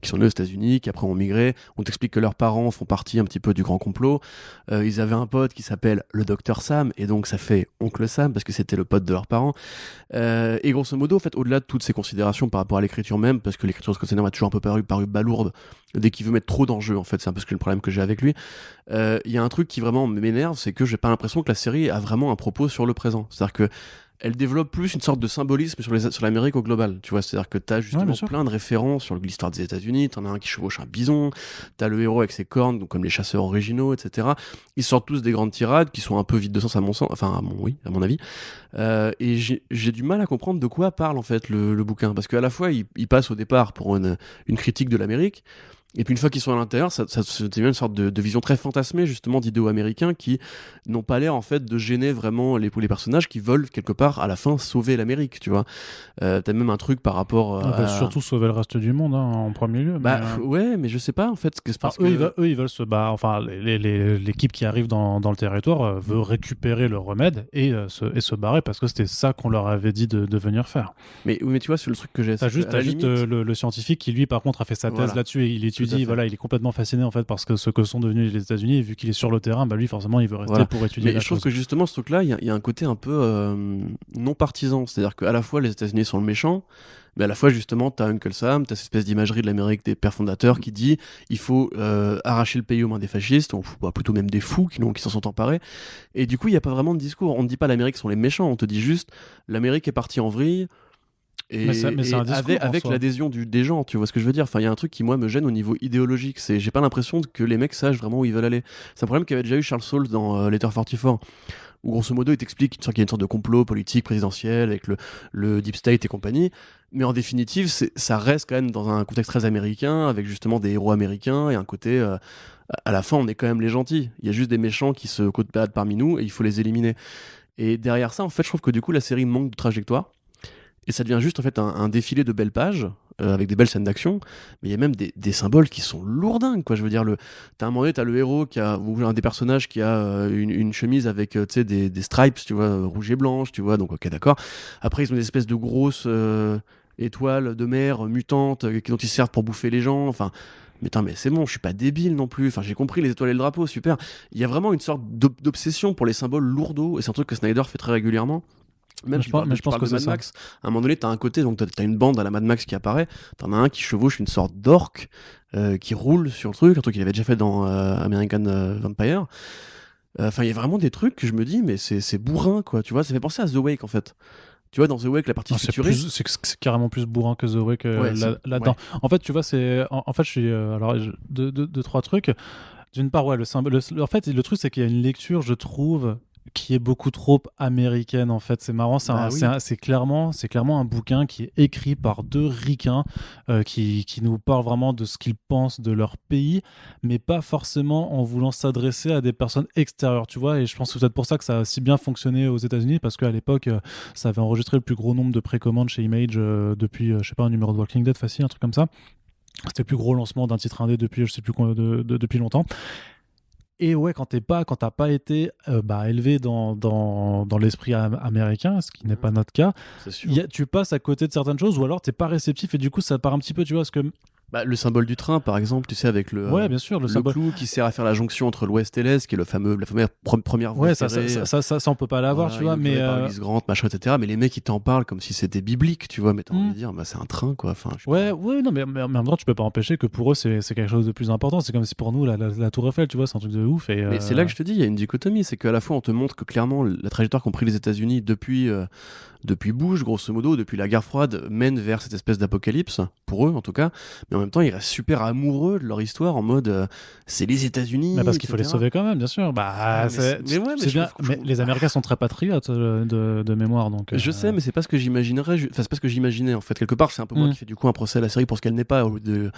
sont nés aux États-Unis, qui après ont migré. On t'explique que leurs parents font partie un petit peu du grand complot. Ils avaient un pote qui s'appelle le Dr Sam, et donc ça fait Oncle Sam, parce que c'était le pote de leurs parents. Et grosso modo, en fait, au-delà de toutes ces considérations par rapport à l'écriture même, parce que l'écriture de Scott Snyder m'a toujours un peu paru balourde, dès qu'il veut mettre trop d'enjeux, en fait, c'est un peu le problème que j'ai avec lui. Il y a un truc qui vraiment m'énerve, c'est que j'ai pas l'impression que la série a vraiment un propos sur le présent. C'est-à-dire que elle développe plus une sorte de symbolisme sur l'Amérique au global, tu vois, c'est-à-dire que t'as justement plein de références sur l'histoire des États-Unis, t'en as un qui chevauche un bison, t'as le héros avec ses cornes, donc comme les chasseurs originaux, etc. Ils sortent tous des grandes tirades qui sont un peu vides de sens à mon sens, enfin à mon avis, et j'ai du mal à comprendre de quoi parle en fait le bouquin, parce qu'à la fois il passe au départ pour une critique de l'Amérique, et puis une fois qu'ils sont à l'intérieur, ça devient une sorte de vision très fantasmée justement d'idéaux américains qui n'ont pas l'air en fait de gêner vraiment les personnages qui veulent quelque part à la fin sauver l'Amérique, tu vois. T'as même un truc par rapport à... surtout sauver le reste du monde en premier lieu. Ouais, mais je sais pas en fait. Eux, ils veulent se battre. Enfin, l'équipe qui arrive dans le territoire veut récupérer le remède et se barrer parce que c'était ça qu'on leur avait dit de venir faire. Mais tu vois, c'est le truc que j'ai. T'as juste le scientifique qui lui par contre a fait sa thèse là-dessus et il étudie. Voilà, il est complètement fasciné en fait parce que ce que sont devenus les États-Unis, et vu qu'il est sur le terrain, lui forcément il veut rester pour étudier. Mais je trouve que justement ce truc-là, il y a un côté un peu non partisan, c'est-à-dire qu'à la fois les États-Unis sont le méchant, mais à la fois justement t'as Uncle Sam, t'as cette espèce d'imagerie de l'Amérique des pères fondateurs qui dit il faut arracher le pays aux mains des fascistes, ou plutôt même des fous qui s'en sont emparés, et du coup il y a pas vraiment de discours, on ne dit pas l'Amérique sont les méchants, on te dit juste l'Amérique est partie en vrille. Et, c'est avec l'adhésion des gens, tu vois ce que je veux dire. Enfin, il y a un truc qui moi me gêne au niveau idéologique, c'est j'ai pas l'impression que les mecs sachent vraiment où ils veulent aller. C'est un problème qu'avait déjà eu Charles Saul dans Letter 44, où grosso modo il t'explique qu'il y a une sorte de complot politique présidentiel avec le Deep State et compagnie, mais en définitive ça reste quand même dans un contexte très américain, avec justement des héros américains et un côté à la fin on est quand même les gentils, il y a juste des méchants qui se baladent parmi nous et il faut les éliminer. Et derrière ça en fait je trouve que du coup la série manque de trajectoire. Et ça devient juste en fait un défilé de belles pages avec des belles scènes d'action, mais il y a même des symboles qui sont lourdingues, quoi. Je veux dire, t'as un moment donné, t'as le héros ou un des personnages qui a une chemise avec des stripes, tu vois, rouge et blanche, tu vois, donc ok, d'accord. Après, ils ont des espèces de grosses étoiles de mer mutantes dont ils servent pour bouffer les gens, enfin. Mais c'est bon, je suis pas débile non plus. Enfin, j'ai compris les étoiles et le drapeau, super. Il y a vraiment une sorte d'obsession pour les symboles lourdeaux, et c'est un truc que Snyder fait très régulièrement. Même je pense que Mad Max, à un moment donné, t'as un côté, donc t'as une bande à la Mad Max qui apparaît, t'en as un qui chevauche une sorte d'orque qui roule sur le truc, un truc qu'il avait déjà fait dans American Vampire. Enfin, il y a vraiment des trucs que je me dis, mais c'est bourrin, quoi, tu vois, ça fait penser à The Wake, en fait. Tu vois, dans The Wake, la partie futuriste... C'est carrément plus bourrin que The Wake là-dedans. Ouais. En fait, tu vois, en fait, je suis... alors, deux, trois trucs. D'une part, ouais, le symbole... En fait, le truc, c'est qu'il y a une lecture, je trouve... qui est beaucoup trop américaine en fait. C'est marrant, c'est clairement un bouquin qui est écrit par deux ricains qui nous parlent vraiment de ce qu'ils pensent de leur pays, mais pas forcément en voulant s'adresser à des personnes extérieures, tu vois. Et je pense que c'est peut-être pour ça que ça a si bien fonctionné aux États-Unis, parce qu'à l'époque ça avait enregistré le plus gros nombre de précommandes chez Image depuis je sais pas, un numéro de Walking Dead facile, un truc comme ça. C'était le plus gros lancement d'un titre indé depuis je sais plus depuis longtemps. Et ouais, quand t'as pas été élevé dans l'esprit américain, ce qui n'est pas notre cas, tu passes à côté de certaines choses, ou alors t'es pas réceptif, et du coup ça part un petit peu, tu vois, ce que... le symbole du train, par exemple, tu sais, avec ouais, bien sûr, le symbole clou qui sert à faire la jonction entre l'Ouest et l'Est, qui est la fameuse première voie. Ouais, ça on peut pas l'avoir, tu vois, mais Ulysse Grant, machin, etc. Mais les mecs, ils t'en parlent comme si c'était biblique, tu vois, mais t'as envie de dire, c'est un train, quoi. Enfin, ouais, non, mais en même temps, tu peux pas empêcher que pour eux, c'est quelque chose de plus important. C'est comme si pour nous, la Tour Eiffel, tu vois, c'est un truc de ouf. Mais c'est là que je te dis, il y a une dichotomie, c'est qu'à la fois, on te montre que clairement, la trajectoire qu'ont pris les États-Unis depuis Bush, grosso modo, depuis la guerre froide, mène vers cette espèce d'apocalypse, pour eux en tout cas, mais en même temps ils restent super amoureux de leur histoire, en mode c'est les États-unis, mais parce qu'il faut les sauver quand même, bien sûr. Mais les Américains sont très patriotes de mémoire, donc je sais, mais c'est pas ce que j'imaginerais, c'est pas ce que j'imaginais en fait. Quelque part, c'est un peu moi qui fais du coup un procès à la série pour ce qu'elle n'est pas, de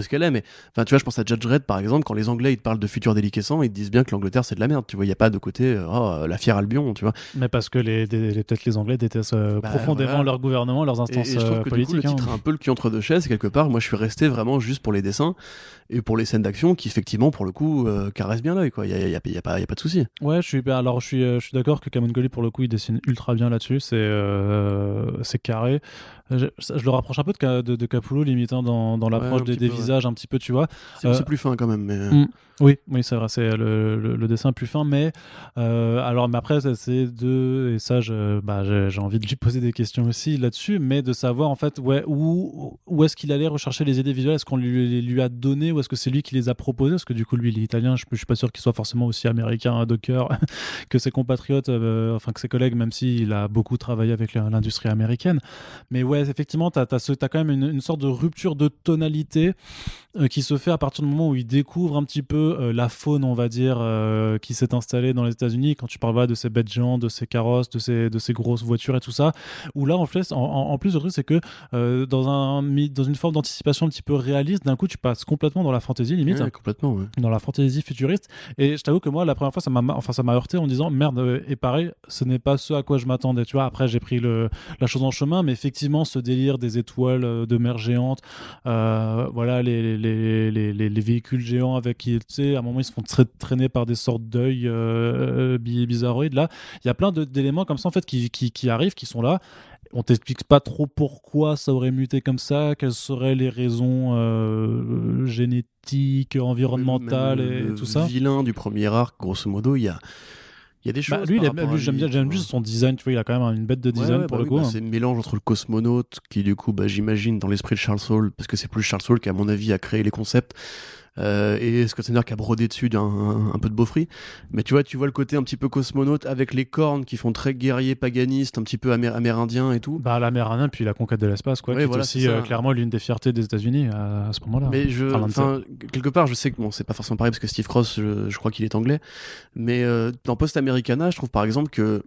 ce qu'elle est. Mais enfin, tu vois, je pense à Judge Dredd par exemple, quand les Anglais ils te parlent de futur déliquescent, ils te disent bien que l'Angleterre c'est de la merde, tu vois, il y a pas de côté la fière Albion, tu vois. Mais parce que peut-être les Anglais détestent profondément leur gouvernement, leurs instances politiques. Et je trouve que du coup, le titre a un peu le cul entre deux chaises, et quelque part, moi je suis resté vraiment juste pour les dessins et pour les scènes d'action qui effectivement pour le coup caressent bien l'œil, quoi. Il y a pas de souci. Ouais, je suis d'accord que Kamungoli pour le coup il dessine ultra bien là-dessus, c'est carré. Je le rapproche un peu de Capullo limitant dans l'approche des visages un petit peu, tu vois. C'est plus fin quand même, mais oui, c'est vrai, c'est le dessin plus fin, mais mais après c'est et ça j'ai envie de lui poser des questions aussi là-dessus, mais de savoir en fait où est-ce qu'il allait rechercher les idées, des visuels, est-ce qu'on lui a donné ou est-ce que c'est lui qui les a proposés? Parce que du coup, lui, il est italien, je suis pas sûr qu'il soit forcément aussi américain de cœur que ses compatriotes, que ses collègues, même s'il a beaucoup travaillé avec l'industrie américaine. Mais ouais, effectivement, t'as quand même une sorte de rupture de tonalité qui se fait à partir du moment où il découvre un petit peu la faune, on va dire, qui s'est installée dans les États-Unis. Quand tu parles de ces bêtes géantes, de ces carrosses, de ces grosses voitures et tout ça, où là, en plus, le truc, c'est que dans une forme d'anticipation un petit peu réaliste, d'un coup, tu passes complètement dans la fantasy limite. Ouais, complètement, ouais. Dans la fantasy futuriste. Et je t'avoue que moi, la première fois, ça m'a heurté en disant merde, et pareil, ce n'est pas ce à quoi je m'attendais. Tu vois, après, j'ai pris la chose en chemin, mais effectivement, ce délire des étoiles de mer géantes, voilà, les véhicules géants avec qui, tu sais, à un moment, ils se font traîner par des sortes d'œils bizarroïdes. Là, il y a plein d'éléments comme ça, en fait, qui arrivent, qui sont là. On t'explique pas trop pourquoi ça aurait muté comme ça, quelles seraient les raisons génétiques, environnementales et tout ça. Le vilain du premier arc, grosso modo, il y a des choses. Lui, j'aime juste son design, tu vois, il a quand même une bête de design pour le coup. C'est le mélange entre le cosmonaute, qui du coup, j'imagine, dans l'esprit de Charles Soule, parce que c'est plus Charles Soule qui, à mon avis, a créé les concepts. Et Scott Snyder qui a brodé dessus un peu de beaufry, mais tu vois le côté un petit peu cosmonaute avec les cornes qui font très guerrier paganiste, un petit peu amérindien et tout. L'amérindien puis la conquête de l'espace quoi, qui est aussi clairement l'une des fiertés des États-Unis à ce moment-là. Mais quelque part je sais que c'est pas forcément pareil parce que Steve Cross je crois qu'il est anglais, mais dans Post Americana je trouve par exemple que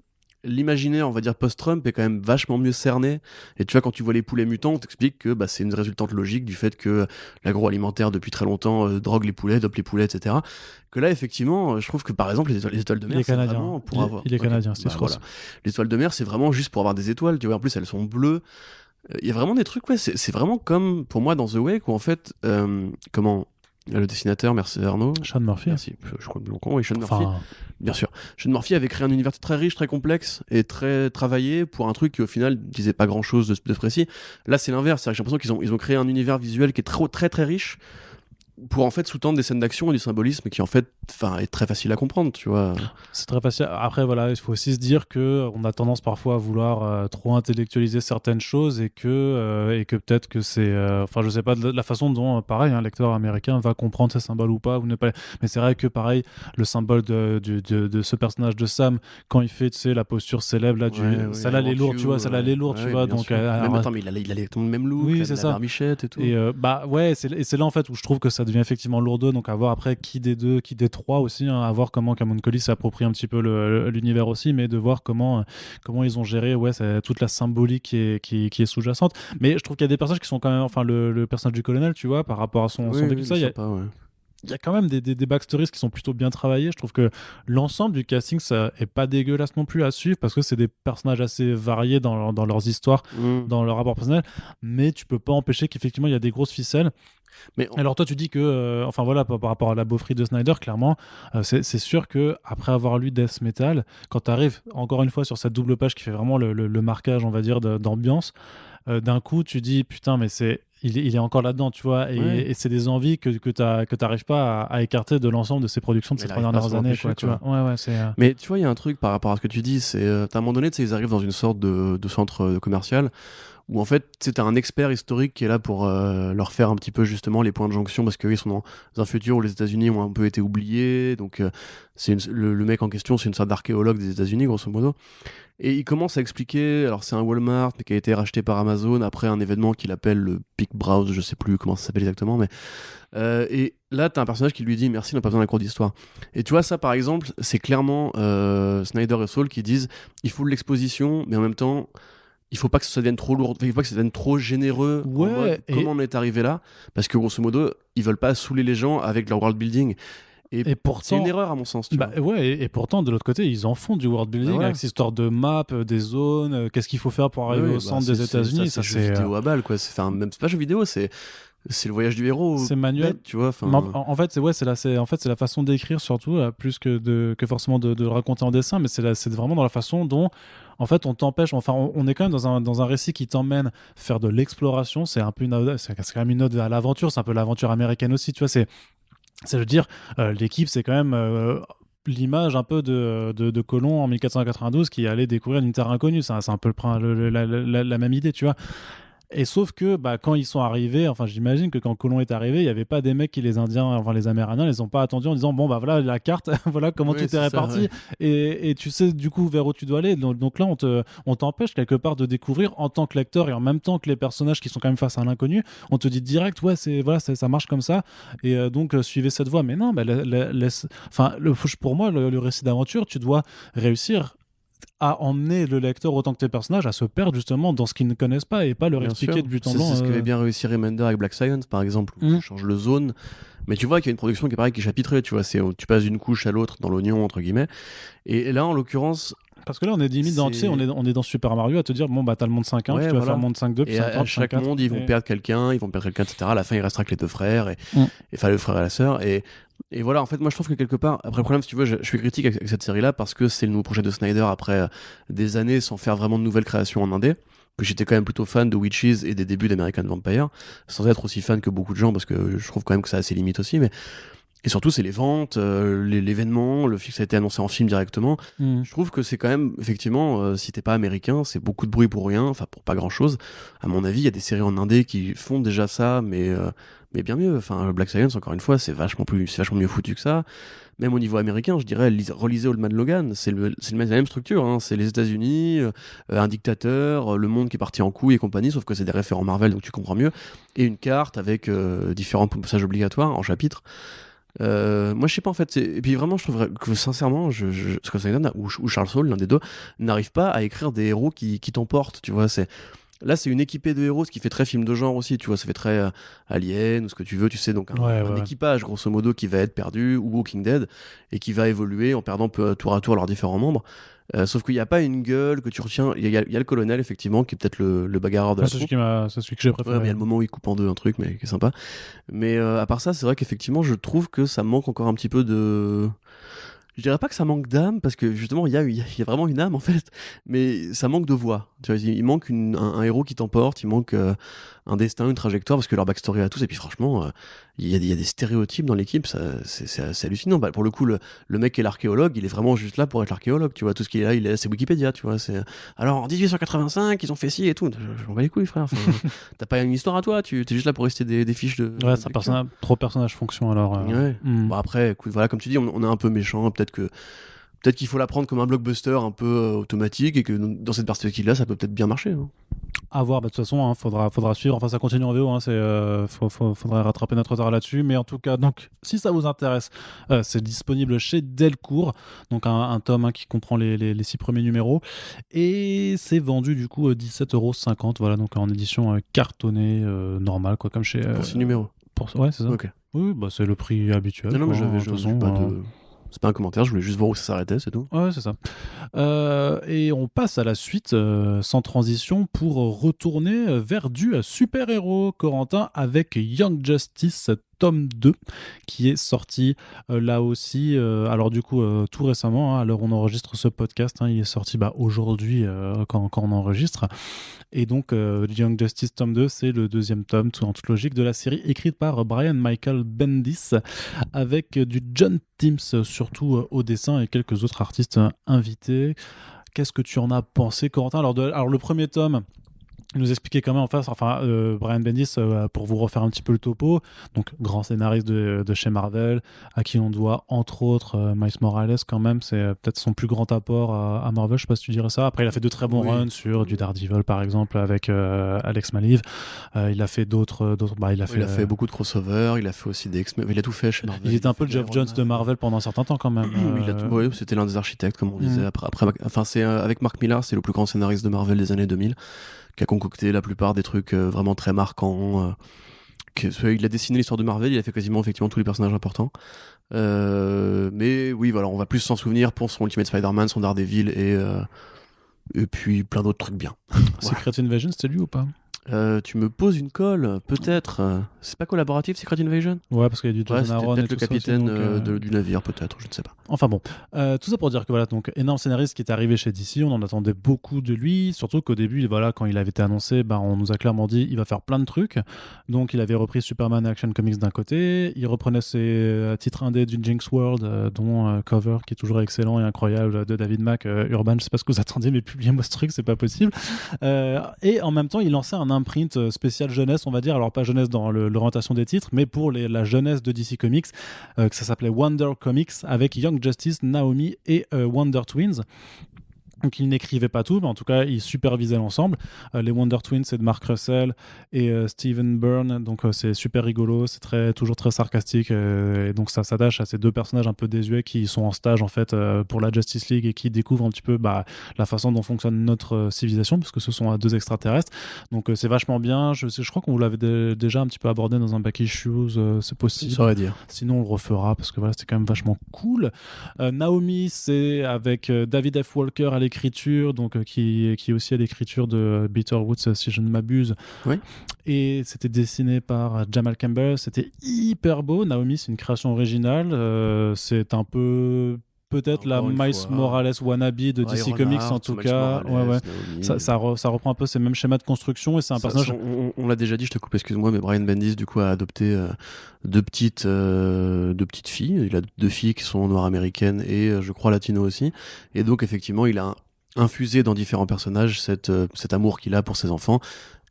l'imaginaire, on va dire post-Trump, est quand même vachement mieux cerné. Et tu vois, quand tu vois les poulets mutants, on t'explique que c'est une résultante logique du fait que l'agroalimentaire, depuis très longtemps, drogue les poulets, dope les poulets, etc. Que là, effectivement, je trouve que, par exemple, les étoiles de mer, c'est vraiment pour avoir... Il est canadien, c'est voilà. Les étoiles de mer, c'est vraiment juste pour avoir des étoiles, tu vois. En plus, elles sont bleues. Il y a vraiment des trucs, ouais. C'est vraiment comme, pour moi, dans The Wake, où en fait, le dessinateur, merci Arnaud. Sean Murphy. Merci, je crois que oui, Sean Murphy. Bien sûr. Sean Murphy avait créé un univers très riche, très complexe et très travaillé pour un truc qui au final disait pas grand chose de précis. Là, c'est l'inverse. J'ai l'impression qu'ils ont créé un univers visuel qui est très, très, très riche pour en fait sous-tendre des scènes d'action et du symbolisme qui en fait est très facile à comprendre, tu vois. C'est très facile. Après voilà, il faut aussi se dire que on a tendance parfois à vouloir trop intellectualiser certaines choses et que peut-être que c'est je sais pas de la façon dont pareil un lecteur américain va comprendre ces symboles ou pas ou ne pas. Mais c'est vrai que pareil le symbole de ce personnage de Sam quand il fait tu sais la posture célèbre là celle-là elle est lourde, tu vois, celle-là elle est lourde, tu vois, donc mais il a le même look, oui, c'est la ça. barbichette et tout. Et c'est là en fait où je trouve que ça devient effectivement lourdeau, donc à voir après qui des deux, qui des trois aussi, à voir comment Cameron Collis s'approprie un petit peu l'univers aussi, mais de voir comment ils ont géré toute la symbolique qui est sous-jacente. Mais je trouve qu'il y a des personnages qui sont quand même, le personnage du colonel, tu vois, par rapport à son vécu, ça, il y a quand même des backstories qui sont plutôt bien travaillés. Je trouve que l'ensemble du casting, ça est pas dégueulasse non plus à suivre parce que c'est des personnages assez variés dans leurs histoires, dans leur rapport personnel, mais tu peux pas empêcher qu'effectivement il y a des grosses ficelles. Alors toi tu dis que par rapport à la beaufrie de Snyder, clairement c'est sûr que après avoir lu Death Metal, quand tu arrives encore une fois sur cette double page qui fait vraiment le marquage, on va dire, d'ambiance, d'un coup tu dis putain mais il est encore là-dedans, tu vois, et c'est des envies que t'arrives pas à écarter de l'ensemble de ces productions de ces 3 dernières années, quoi, tu vois. Mais tu vois, il y a un truc par rapport à ce que tu dis, c'est à un moment donné, tu sais, ils arrivent dans une sorte de centre commercial où en fait, tu as un expert historique qui est là pour leur faire un petit peu justement les points de jonction parce qu'ils sont dans un futur où les États-Unis ont un peu été oubliés, donc le mec en question, c'est une sorte d'archéologue des États-Unis, grosso modo. Et il commence à expliquer, alors c'est un Walmart mais qui a été racheté par Amazon après un événement qu'il appelle le Peak Browse, je sais plus comment ça s'appelle exactement, mais et là t'as un personnage qui lui dit merci, on n'a pas besoin d'un cours d'histoire. Et tu vois, ça par exemple, c'est clairement Snyder et Soule qui disent il faut de l'exposition, mais en même temps il faut pas que ça devienne trop lourd, il faut pas que ça devienne trop généreux. Comment on est arrivé là, parce que grosso modo ils veulent pas saouler les gens avec leur world building. Et pourtant, c'est une erreur à mon sens. Et pourtant, de l'autre côté, ils en font du world building avec cette histoire de map, des zones, qu'est-ce qu'il faut faire pour arriver au centre des États-Unis. C'est jeu vidéo à balle, quoi. C'est même pas jeu vidéo, c'est le voyage du héros. C'est manuel, tu vois. En fait, c'est la façon d'écrire surtout, plus que forcément de le raconter en dessin, mais c'est vraiment dans la façon dont. En fait, on t'empêche. On est quand même dans un récit qui t'emmène faire de l'exploration. C'est un peu c'est quand même une ode à l'aventure. C'est un peu l'aventure américaine aussi, tu vois. C'est de dire, l'équipe, c'est quand même l'image un peu de Colomb en 1492 qui allait découvrir une terre inconnue. C'est un peu la même idée, tu vois. Et sauf que quand ils sont arrivés, enfin j'imagine que quand Colomb est arrivé, il n'y avait pas des mecs qui les Amérindiens, les ont pas attendus en disant bon voilà la carte, voilà comment Oui, tout est réparti, ouais. et tu sais du coup vers où tu dois aller. Donc là on t'empêche quelque part de découvrir en tant que lecteur et en même temps que les personnages qui sont quand même face à l'inconnu. On te dit direct ouais ça marche comme ça, et donc suivez cette voie. Mais non, pour moi le récit d'aventure, tu dois réussir à emmener le lecteur autant que tes personnages à se perdre justement dans ce qu'ils ne connaissent pas et pas leur Bien expliquer sûr. de but en blanc. C'est ce qu'avait bien réussi Remender avec Black Science, par exemple, où tu changes le zone. Mais tu vois qu'il y a une production qui est pareil, qui est chapitrée, tu vois, tu passes d'une couche à l'autre dans l'oignon, entre guillemets. Et là, en l'occurrence. Parce que là, on est limite dans, tu sais, on est dans Super Mario à te dire, bon, t'as le monde 5.1, ouais, tu vas faire le monde 5.2, puis 5.3, à chaque monde, ils vont perdre quelqu'un, etc. À la fin, il restera que les deux frères, enfin, le frère et la sœur. Et voilà, en fait, moi je trouve que quelque part, après le problème, si tu veux, je suis critique avec cette série-là parce que c'est le nouveau projet de Snyder après des années sans faire vraiment de nouvelles créations en indé. Puis j'étais quand même plutôt fan de Witches et des débuts d'American Vampire, sans être aussi fan que beaucoup de gens parce que je trouve quand même que ça a ses limites aussi. Et surtout, c'est les ventes, l'événement, le fait que ça a été annoncé en film directement. Je trouve que c'est quand même, effectivement, si t'es pas américain, c'est beaucoup de bruit pour rien, enfin pour pas grand chose. À mon avis, il y a des séries en indé qui font déjà ça, mais bien mieux. Enfin, Black Science, encore une fois, c'est vachement mieux foutu que ça. Même au niveau américain, je dirais, relisez Old Man Logan, c'est la même structure, hein. C'est les États-Unis, un dictateur, le monde qui est parti en couille et compagnie, sauf que c'est des référents Marvel, donc tu comprends mieux, et une carte avec différents passages obligatoires en chapitres. Moi je sais pas en fait, et puis vraiment je trouve que sincèrement Scott Snyder ou Charles Soule, l'un des deux, n'arrive pas à écrire des héros qui t'emportent, tu vois. Là c'est une équipée de héros, ce qui fait très film de genre aussi, tu vois, ça fait très Alien ou ce que tu veux, tu sais, donc un équipage grosso modo qui va être perdu, ou Walking Dead, et qui va évoluer en perdant tour à tour leurs différents membres. Sauf qu'il n'y a pas une gueule que tu retiens. Il y a le colonel, effectivement, qui est peut-être le bagarreur de la troupe. C'est celui que j'ai préféré. Ouais, mais il y a le moment où il coupe en deux un truc, mais qui est sympa. Mais à part ça, c'est vrai qu'effectivement, je trouve que ça manque encore un petit peu de... Je dirais pas que ça manque d'âme, parce que justement, il y a vraiment une âme, en fait. Mais ça manque de voix. Tu vois, il manque un héros qui t'emporte, il manque un destin, une trajectoire, parce que leur backstory à tous. Et puis franchement, il y a des stéréotypes dans l'équipe, c'est hallucinant. Pour le coup, le mec qui est l'archéologue, il est vraiment juste là pour être l'archéologue, tu vois. Tout ce qu'il est là, c'est Wikipédia, tu vois. Alors, en 1885, ils ont fait ci et tout. Je m'en bats les couilles, frère. Enfin, t'as pas une histoire à toi, t'es juste là pour rester des fiches de... Ouais, c'est trop personnage-fonction, alors... Ouais. Bon, après, écoute, voilà, comme tu dis, on est un peu méchant, peut-être qu'il faut la prendre comme un blockbuster un peu automatique, et que dans cette perspective-là, ça peut peut-être bien marcher. Hein. À voir, de toute façon, hein, faudra suivre. Enfin, ça continue en VO, hein, faudra rattraper notre retard là-dessus. Mais en tout cas, donc, si ça vous intéresse, c'est disponible chez Delcourt, donc un tome qui comprend les 6 premiers numéros, et c'est vendu du coup 17,50 €. Voilà, donc en édition cartonnée normale, quoi, comme chez. Pour 6 numéros. Ouais, c'est ça. Ok. Oui, c'est le prix habituel. Non, mais c'est pas un commentaire, je voulais juste voir où ça s'arrêtait, c'est tout. Ouais, c'est ça. Et on passe à la suite, sans transition, pour retourner vers du super-héros, Corentin, avec Young Justice tome 2 qui est sorti là aussi, alors du coup tout récemment, hein, à l'heure où on enregistre ce podcast, hein, il est sorti aujourd'hui quand on enregistre. Et donc Young Justice tome 2, c'est le deuxième tome, en toute logique, de la série écrite par Brian Michael Bendis, avec du John Timms surtout au dessin et quelques autres artistes invités. Qu'est-ce que tu en as pensé, Corentin? Alors le premier tome, il nous expliquait quand même en face, Brian Bendis, pour vous refaire un petit peu le topo, donc grand scénariste de chez Marvel, à qui on doit entre autres Miles Morales, quand même, c'est peut-être son plus grand apport à Marvel, je sais pas si tu dirais ça. Après, il a fait de très bons runs sur du Daredevil par exemple avec Alex Maliv. Il a fait d'autres il a fait beaucoup de crossovers, il a fait aussi des X-Men, il a tout fait chez Marvel. Il était un peu le Geoff Johns de Marvel pendant un certain temps quand même. C'était l'un des architectes, comme on disait. Après, c'est avec Mark Millar, c'est le plus grand scénariste de Marvel des années 2000, qui a concocté la plupart des trucs vraiment très marquants. Il a dessiné l'histoire de Marvel, il a fait quasiment effectivement tous les personnages importants. Mais oui, voilà, on va plus s'en souvenir pour son Ultimate Spider-Man, son Daredevil et puis plein d'autres trucs bien. Secret Invasion, c'était lui ou pas? Tu me poses une colle, peut-être. C'est pas collaboratif, Secret Invasion? Ouais, parce qu'il y a du Jason Aaron et peut-être tout le ça capitaine aussi, du navire, peut-être, je ne sais pas. Enfin bon, tout ça pour dire que voilà, donc énorme scénariste qui est arrivé chez DC, on en attendait beaucoup de lui, surtout qu'au début, voilà, quand il avait été annoncé, on nous a clairement dit il va faire plein de trucs. Donc il avait repris Superman Action Comics d'un côté, il reprenait ses titres indés du Jinx World, dont Cover qui est toujours excellent et incroyable de David Mack, Urban, je sais pas ce que vous attendiez, mais publiez-moi ce truc, c'est pas possible. Et en même temps, il lançait un imprint spécial jeunesse, on va dire, alors pas jeunesse dans l'orientation des titres, mais pour la jeunesse de DC Comics, que ça s'appelait Wonder Comics, avec Young Justice, Naomi et Wonder Twins. Donc il n'écrivait pas tout, mais en tout cas il supervisait l'ensemble. Les Wonder Twins, c'est de Mark Russell et Steven Byrne, donc c'est super rigolo, c'est toujours très sarcastique, et donc ça s'attache à ces deux personnages un peu désuets qui sont en stage en fait pour la Justice League et qui découvrent un petit peu la façon dont fonctionne notre civilisation, parce que ce sont deux extraterrestres. Donc c'est vachement bien. Je crois qu'on vous l'avait déjà un petit peu abordé dans un Back Issues, c'est possible. Ça saurait dire. Sinon on le refera parce que voilà, c'était quand même vachement cool. Naomi, c'est avec David F. Walker à l'écriture, donc qui est aussi à l'écriture de Bitter Woods, si je ne m'abuse. Oui. Et c'était dessiné par Jamal Campbell. C'était hyper beau. Naomi, c'est une création originale. C'est un peu peut-être la Miles Morales wannabe de DC Comics en tout cas. Morales, ça reprend un peu ces mêmes schémas de construction et c'est un personnage. On l'a déjà dit, je te coupe, excuse-moi, mais Brian Bendis du coup a adopté deux petites filles. Il a deux filles qui sont noires américaines et je crois latino aussi. Et donc effectivement, il a infusé dans différents personnages cet amour qu'il a pour ses enfants.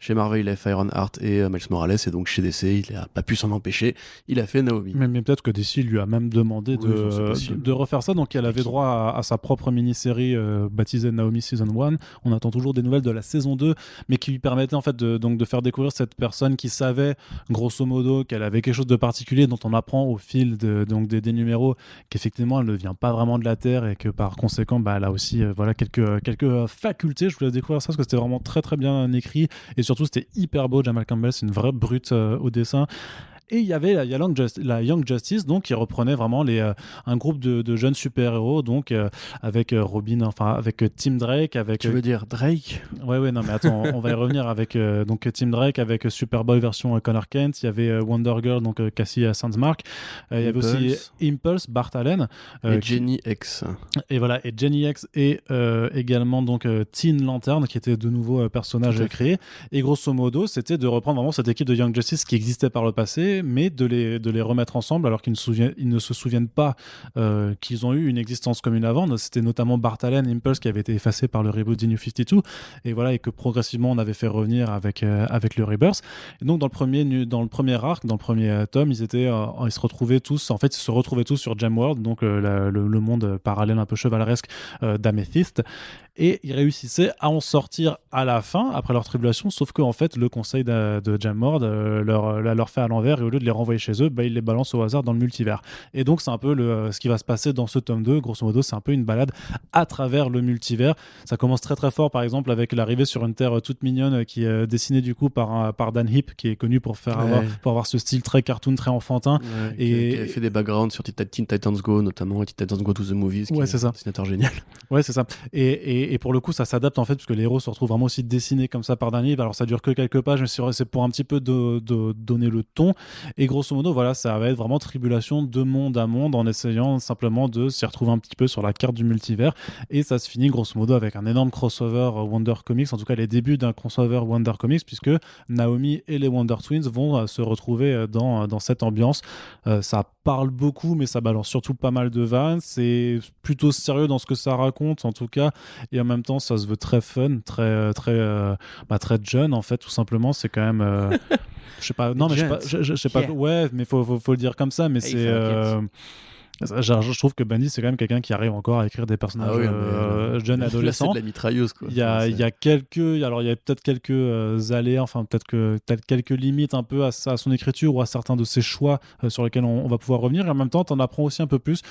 Chez Marvel, il a fait Ironheart et Miles Morales, et donc chez DC, il n'a pas pu s'en empêcher. Il a fait Naomi. Mais peut-être que DC lui a même demandé de refaire ça, donc elle avait droit à sa propre mini-série baptisée Naomi Season 1. On attend toujours des nouvelles de la saison 2, mais qui lui permettait en fait de faire découvrir cette personne qui savait, grosso modo, qu'elle avait quelque chose de particulier, dont on apprend au fil des numéros qu'effectivement elle ne vient pas vraiment de la Terre et que par conséquent elle a aussi quelques facultés. Je voulais découvrir ça parce que c'était vraiment très très bien écrit et surtout c'était hyper beau. Jamal Campbell, c'est une vraie brute au dessin. Et il y avait la Young Justice, donc qui reprenait vraiment un groupe de jeunes super-héros, donc avec Robin, enfin avec Tim Drake, avec. Tu veux dire Drake? Ouais, non mais attends, on va y revenir avec donc Tim Drake, avec Superboy version Connor Kent. Il y avait Wonder Girl, donc Cassie Sandsmark. Il y avait aussi Impulse, Bart Allen. Et Jenny X. Et voilà, et Jenny X et également donc Teen Lantern, qui était de nouveaux personnages créés. Et grosso modo, c'était de reprendre vraiment cette équipe de Young Justice qui existait par le passé, mais de les remettre ensemble alors qu'ils ne se souviennent pas qu'ils ont eu une existence commune avant. C'était notamment Bart Allen, Impulse, qui avait été effacé par le reboot d'In New 52, et voilà, et que progressivement on avait fait revenir avec le Rebirth. Et donc dans le premier arc, dans le premier tome, ils se retrouvaient tous sur Gemworld, donc le monde parallèle un peu chevaleresque d'Amethyst. Et ils réussissaient à en sortir à la fin, après leur tribulation, sauf que en fait, le conseil de Gemworld leur fait à l'envers, et au lieu de les renvoyer chez eux, ils les balancent au hasard dans le multivers. Et donc, c'est un peu ce qui va se passer dans ce tome 2. Grosso modo, c'est un peu une balade à travers le multivers. Ça commence très très fort, par exemple, avec l'arrivée sur une terre toute mignonne qui est dessinée du coup par Dan Hip, qui est connu pour avoir ce style très cartoon, très enfantin. Et qui a fait des backgrounds sur Teen Titans Go, notamment, et Teen Titans Go to the Movies, qui est un dessinateur génial. Ouais, c'est ça. Et pour le coup, ça s'adapte en fait, parce que les héros se retrouvent vraiment aussi dessinés comme ça par Dan Hip. Alors, ça dure que quelques pages, mais c'est pour un petit peu donner le ton. Et grosso modo, voilà, ça va être vraiment tribulation de monde à monde en essayant simplement de s'y retrouver un petit peu sur la carte du multivers. Et ça se finit grosso modo avec un énorme crossover Wonder Comics, en tout cas les débuts d'un crossover Wonder Comics, puisque Naomi et les Wonder Twins vont se retrouver dans cette ambiance. Ça parle beaucoup, mais ça balance surtout pas mal de vannes. C'est plutôt sérieux dans ce que ça raconte, en tout cas. Et en même temps, ça se veut très fun, très jeune, en fait, tout simplement. C'est quand même... je sais pas, non, mais je sais pas, ouais, mais faut le dire comme ça, mais c'est. Je trouve que Bendis, c'est quand même quelqu'un qui arrive encore à écrire des personnages jeunes et adolescents. C'est de la mitrailleuse, quoi. Il y a peut-être quelques aléas, enfin peut-être quelques limites un peu à son écriture ou à certains de ses choix sur lesquels on va pouvoir revenir. Et en même temps, t'en apprends aussi un peu plus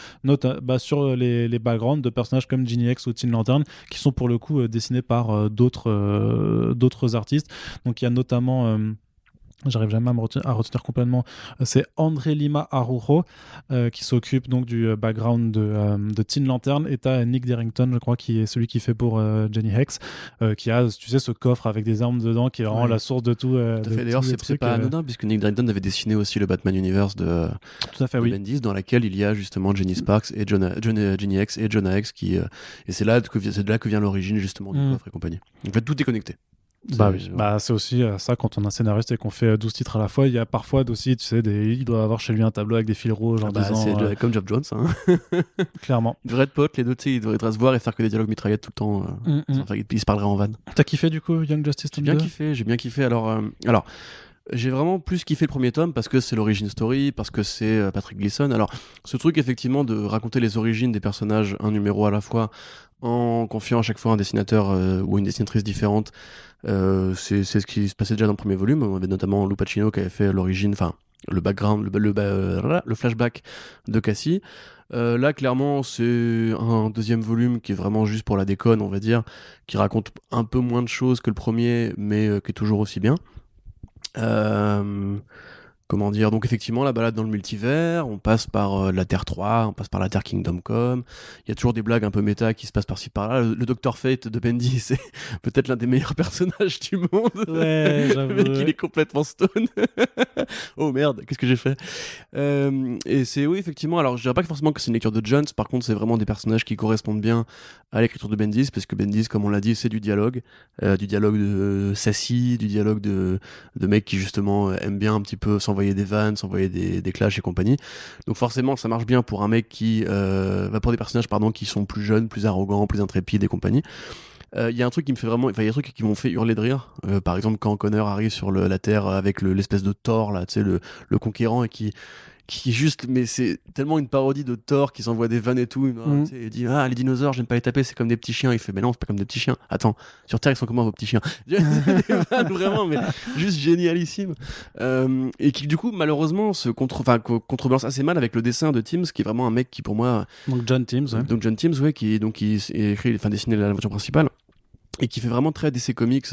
sur les backgrounds de personnages comme Ginny X ou Teen Lantern, qui sont pour le coup dessinés par d'autres artistes. Donc il y a notamment j'arrive jamais à retenir complètement, c'est André Lima Araujo qui s'occupe donc du background de Teen Lantern, et t'as Nick Derrington, je crois, qui est celui qui fait pour Jenny Hex, qui a, tu sais, ce coffre avec des armes dedans qui est vraiment la source de tout. Tout à fait. D'ailleurs, c'est pas anodin, puisque Nick Derrington avait dessiné aussi le Batman Universe de Bendis, dans laquelle il y a justement Jenny Sparks et Jenny Hex et Jonah Hex et c'est de là que vient l'origine justement du coffre et compagnie. En fait, tout est connecté. C'est aussi ça, quand on est un scénariste et qu'on fait 12 titres à la fois, il y a parfois aussi, tu sais, il doit avoir chez lui un tableau avec des fils rouges en disant... C'est comme Geoff Jones, hein. Clairement. Ils devraient être potes, les deux, tu sais, ils devraient se voir et faire que des dialogues mitraillettes tout le temps. Ils se parleraient en vanne. T'as kiffé du coup Young Justice Tome 2 ? J'ai bien kiffé. Alors, j'ai vraiment plus kiffé le premier tome parce que c'est l'origin story, parce que c'est Patrick Gleason. Alors, ce truc effectivement de raconter les origines des personnages un numéro à la fois, en confiant à chaque fois un dessinateur ou une dessinatrice différente, c'est ce qui se passait déjà dans le premier volume. On avait notamment Lou Pacino qui avait fait l'origine, enfin le background, le flashback de Cassie. Là, clairement, c'est un deuxième volume qui est vraiment juste pour la déconne, on va dire, qui raconte un peu moins de choses que le premier, mais qui est toujours aussi bien. Comment dire, donc effectivement la balade dans le multivers, on passe par la Terre 3, on passe par la Terre Kingdom Come, il y a toujours des blagues un peu méta qui se passent par-ci par-là. Le Dr Fate de Bendis, c'est peut-être l'un des meilleurs personnages du monde. Ouais, le mec il est complètement stone. Oh merde, qu'est-ce que j'ai fait. Et c'est, oui, effectivement, alors je dirais pas forcément que c'est une lecture de Jones, par contre c'est vraiment des personnages qui correspondent bien à l'écriture de Bendis, parce que Bendis, comme on l'a dit, c'est du dialogue de sassy, du dialogue de mecs qui justement aiment bien un petit peu s'envoyer des vannes, s'envoyer des clashs et compagnie. Donc forcément, ça marche bien pour un mec pour des personnages qui sont plus jeunes, plus arrogants, plus intrépides et compagnie. Il y a un truc qui me fait vraiment, il y a des trucs qui m'ont fait hurler de rire. Par exemple, quand Connor arrive sur la Terre avec l'espèce de Thor là, tu sais, le conquérant, et qui juste, mais c'est tellement une parodie de Thor qui s'envoie des vannes et tout. Il dit les dinosaures, j'aime pas les taper, c'est comme des petits chiens. Il fait mais non, c'est pas comme des petits chiens. Attends, sur Terre ils sont comment vos petits chiens? Des vannes vraiment, mais juste génialissime. Et qui du coup malheureusement se contrebalance assez mal avec le dessin de Timms, qui est vraiment un mec qui pour moi, donc John Timms, ouais. Donc John Timms, ouais, qui écrit, dessiné l'aventure principale et qui fait vraiment très DC Comics.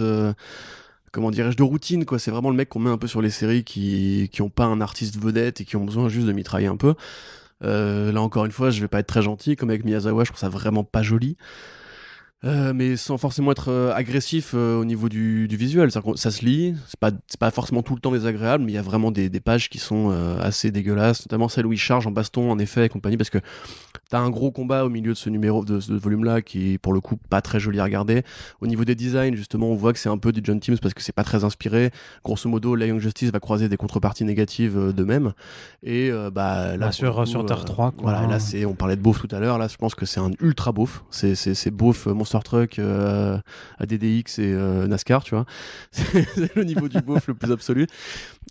Comment dirais-je, de routine, quoi. C'est vraiment le mec qu'on met un peu sur les séries qui ont pas un artiste vedette et qui ont besoin juste de mitrailler un peu. Là encore une fois, je vais pas être très gentil, comme avec Miyazawa, je trouve ça vraiment pas joli. Mais sans forcément être agressif au niveau du visuel. Ça se lit, c'est pas forcément tout le temps désagréable, mais il y a vraiment des pages qui sont assez dégueulasses, notamment celle où il charge en baston, en effet, et compagnie, parce que t'as un gros combat au milieu de ce volume-là qui est pour le coup pas très joli à regarder. Au niveau des designs, justement, on voit que c'est un peu du John Timms parce que c'est pas très inspiré. Grosso modo, la Young Justice va croiser des contreparties négatives d'eux-mêmes. Et là, sur Terre 3, quoi. Voilà, là, on parlait de beauf tout à l'heure, là, je pense que c'est un ultra beauf. C'est beauf Monster Truck, ADDX et NASCAR, tu vois. C'est le niveau du beauf le plus absolu.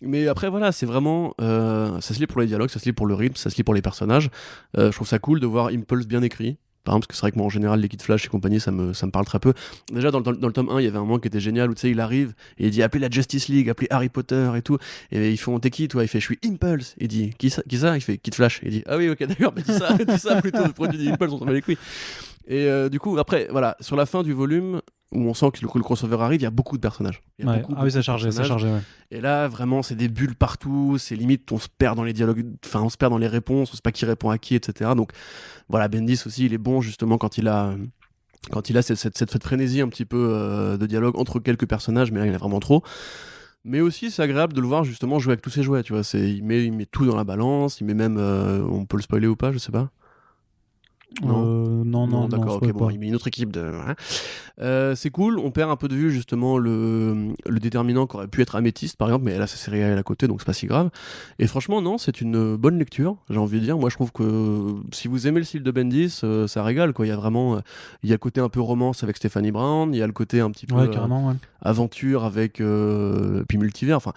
Mais après, voilà, c'est vraiment ça se lit pour les dialogues, ça se lit pour le rythme, ça se lit pour les personnages. Je trouve ça cool de voir Impulse bien écrit, par exemple, parce que c'est vrai que moi en général les Kid Flash et compagnie ça me parle très peu. Déjà dans le tome 1 il y avait un moment qui était génial où tu sais il arrive et il dit appelez la Justice League, appelez Harry Potter et tout, et ils font t'es qui toi, il fait je suis Impulse, il dit qui ça, il fait Kid Flash, il dit ah oui ok d'accord, mais dis ça plutôt, pourquoi tu dis Impulse, on s'en bat les couilles. Et du coup après voilà, sur la fin du volume où on sent que le crossover arrive, il y a beaucoup de personnages. Oui, c'est chargé, ouais. Et là, vraiment, c'est des bulles partout, c'est limite, on se perd dans les dialogues, enfin, on se perd dans les réponses, on sait pas qui répond à qui, etc. Donc, voilà, Bendis aussi, il est bon, justement, quand il a cette frénésie un petit peu de dialogue entre quelques personnages, mais là, il y en a vraiment trop. Mais aussi, c'est agréable de le voir, justement, jouer avec tous ses jouets, tu vois. Il met tout dans la balance, il met même, on peut le spoiler ou pas, je sais pas. Non, d'accord, ok, bon, il met une autre équipe de. C'est cool, on perd un peu de vue justement le déterminant qui aurait pu être Améthyste par exemple, mais là ça s'est réel à côté donc c'est pas si grave. Et franchement, non, c'est une bonne lecture, j'ai envie de dire. Moi je trouve que si vous aimez le style de Bendis, ça régale quoi. Il y a vraiment, il y a le côté un peu romance avec Stephanie Brown, il y a le côté un petit peu aventure avec puis multivers, enfin.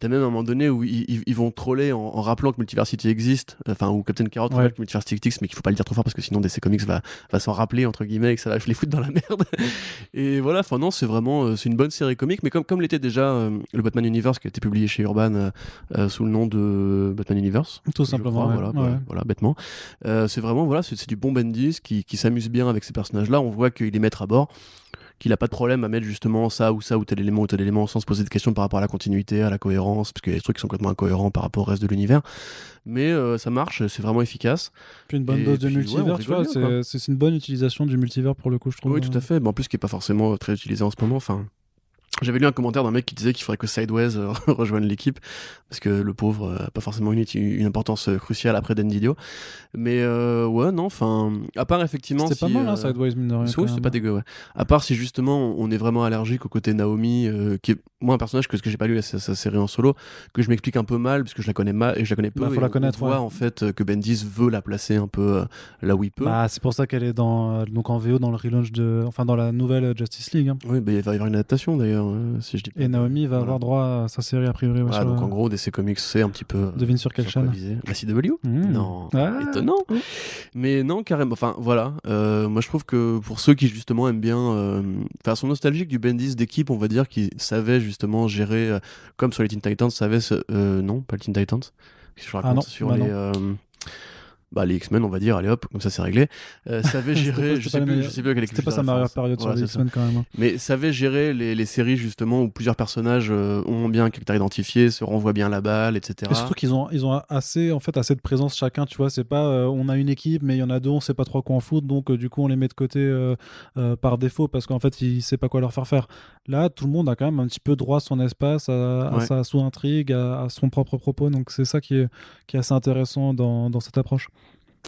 T'as même un moment donné où ils vont troller en rappelant que Multiversity existe, enfin, où Captain Carrot rappelle que Multiversity existe, mais qu'il faut pas le dire trop fort parce que sinon DC Comics va s'en rappeler, entre guillemets, et que ça va les foutre dans la merde. Et voilà, enfin, non, c'est vraiment, c'est une bonne série comique, mais comme l'était déjà le Batman Universe qui a été publié chez Urban sous le nom de Batman Universe. Tout simplement. Voilà, bêtement. C'est vraiment, voilà, c'est du bon Bendis qui s'amuse bien avec ces personnages-là. On voit qu'il les met à bord, qu'il a pas de problème à mettre justement ça ou tel élément sans se poser de questions par rapport à la continuité, à la cohérence, parce qu'il y a des trucs qui sont complètement incohérents par rapport au reste de l'univers. Mais ça marche, c'est vraiment efficace. Puis une bonne dose de multivers, tu vois, c'est une bonne utilisation du multivers pour le coup, je trouve. Oui, tout à fait. En plus, qui est pas forcément très utilisé en ce moment. Enfin, j'avais lu un commentaire d'un mec qui disait qu'il faudrait que Sideways rejoigne l'équipe parce que le pauvre a pas forcément une importance cruciale après Dan Didio. Mais ouais, non, enfin, à part effectivement. C'était pas mal, hein, Sideways, mine de rien. Oui, c'était pas dégueu, ouais. À part si justement on est vraiment allergique au côté Naomi, qui est moi un personnage que j'ai pas lu sa série en solo, que je m'explique un peu mal parce que je la connais mal et je la connais peu. Faut la connaître, on voit en fait que Bendis veut la placer un peu là où il peut. Bah, c'est pour ça qu'elle est donc en VO dans le relaunch dans la nouvelle Justice League. Hein. Oui, bah, il va y avoir une adaptation d'ailleurs, si je dis pas. Et Naomi va avoir droit à sa série a priori. Voilà, donc en gros, DC Comics, c'est un petit peu. Devine sur quelle chaîne? La CW? Non. Étonnant. Mais non, carrément. Enfin, voilà. Moi, je trouve que pour ceux qui justement aiment bien, sont nostalgiques du Bendis d'équipe, on va dire, qui savait justement gérer, comme sur les Teen Titans, non, pas les Teen Titans. Je raconte sur les X-Men, on va dire, allez hop, comme ça c'est réglé. Savait gérer, je sais plus quelle c'était pas sa meilleure période sur les X-Men quand même. Hein. Mais savait gérer les séries justement où plusieurs personnages ont bien un caractère identifié, se renvoient bien la balle, etc. Et surtout qu'ils ont assez de présence chacun, tu vois, c'est pas on a une équipe mais il y en a deux, on sait pas trop quoi en foutre, donc du coup on les met de côté par défaut parce qu'en fait il sait pas quoi leur faire faire. Là, tout le monde a quand même un petit peu droit à son espace, à sa sous-intrigue, à son propre propos, donc c'est ça qui est assez intéressant dans cette approche.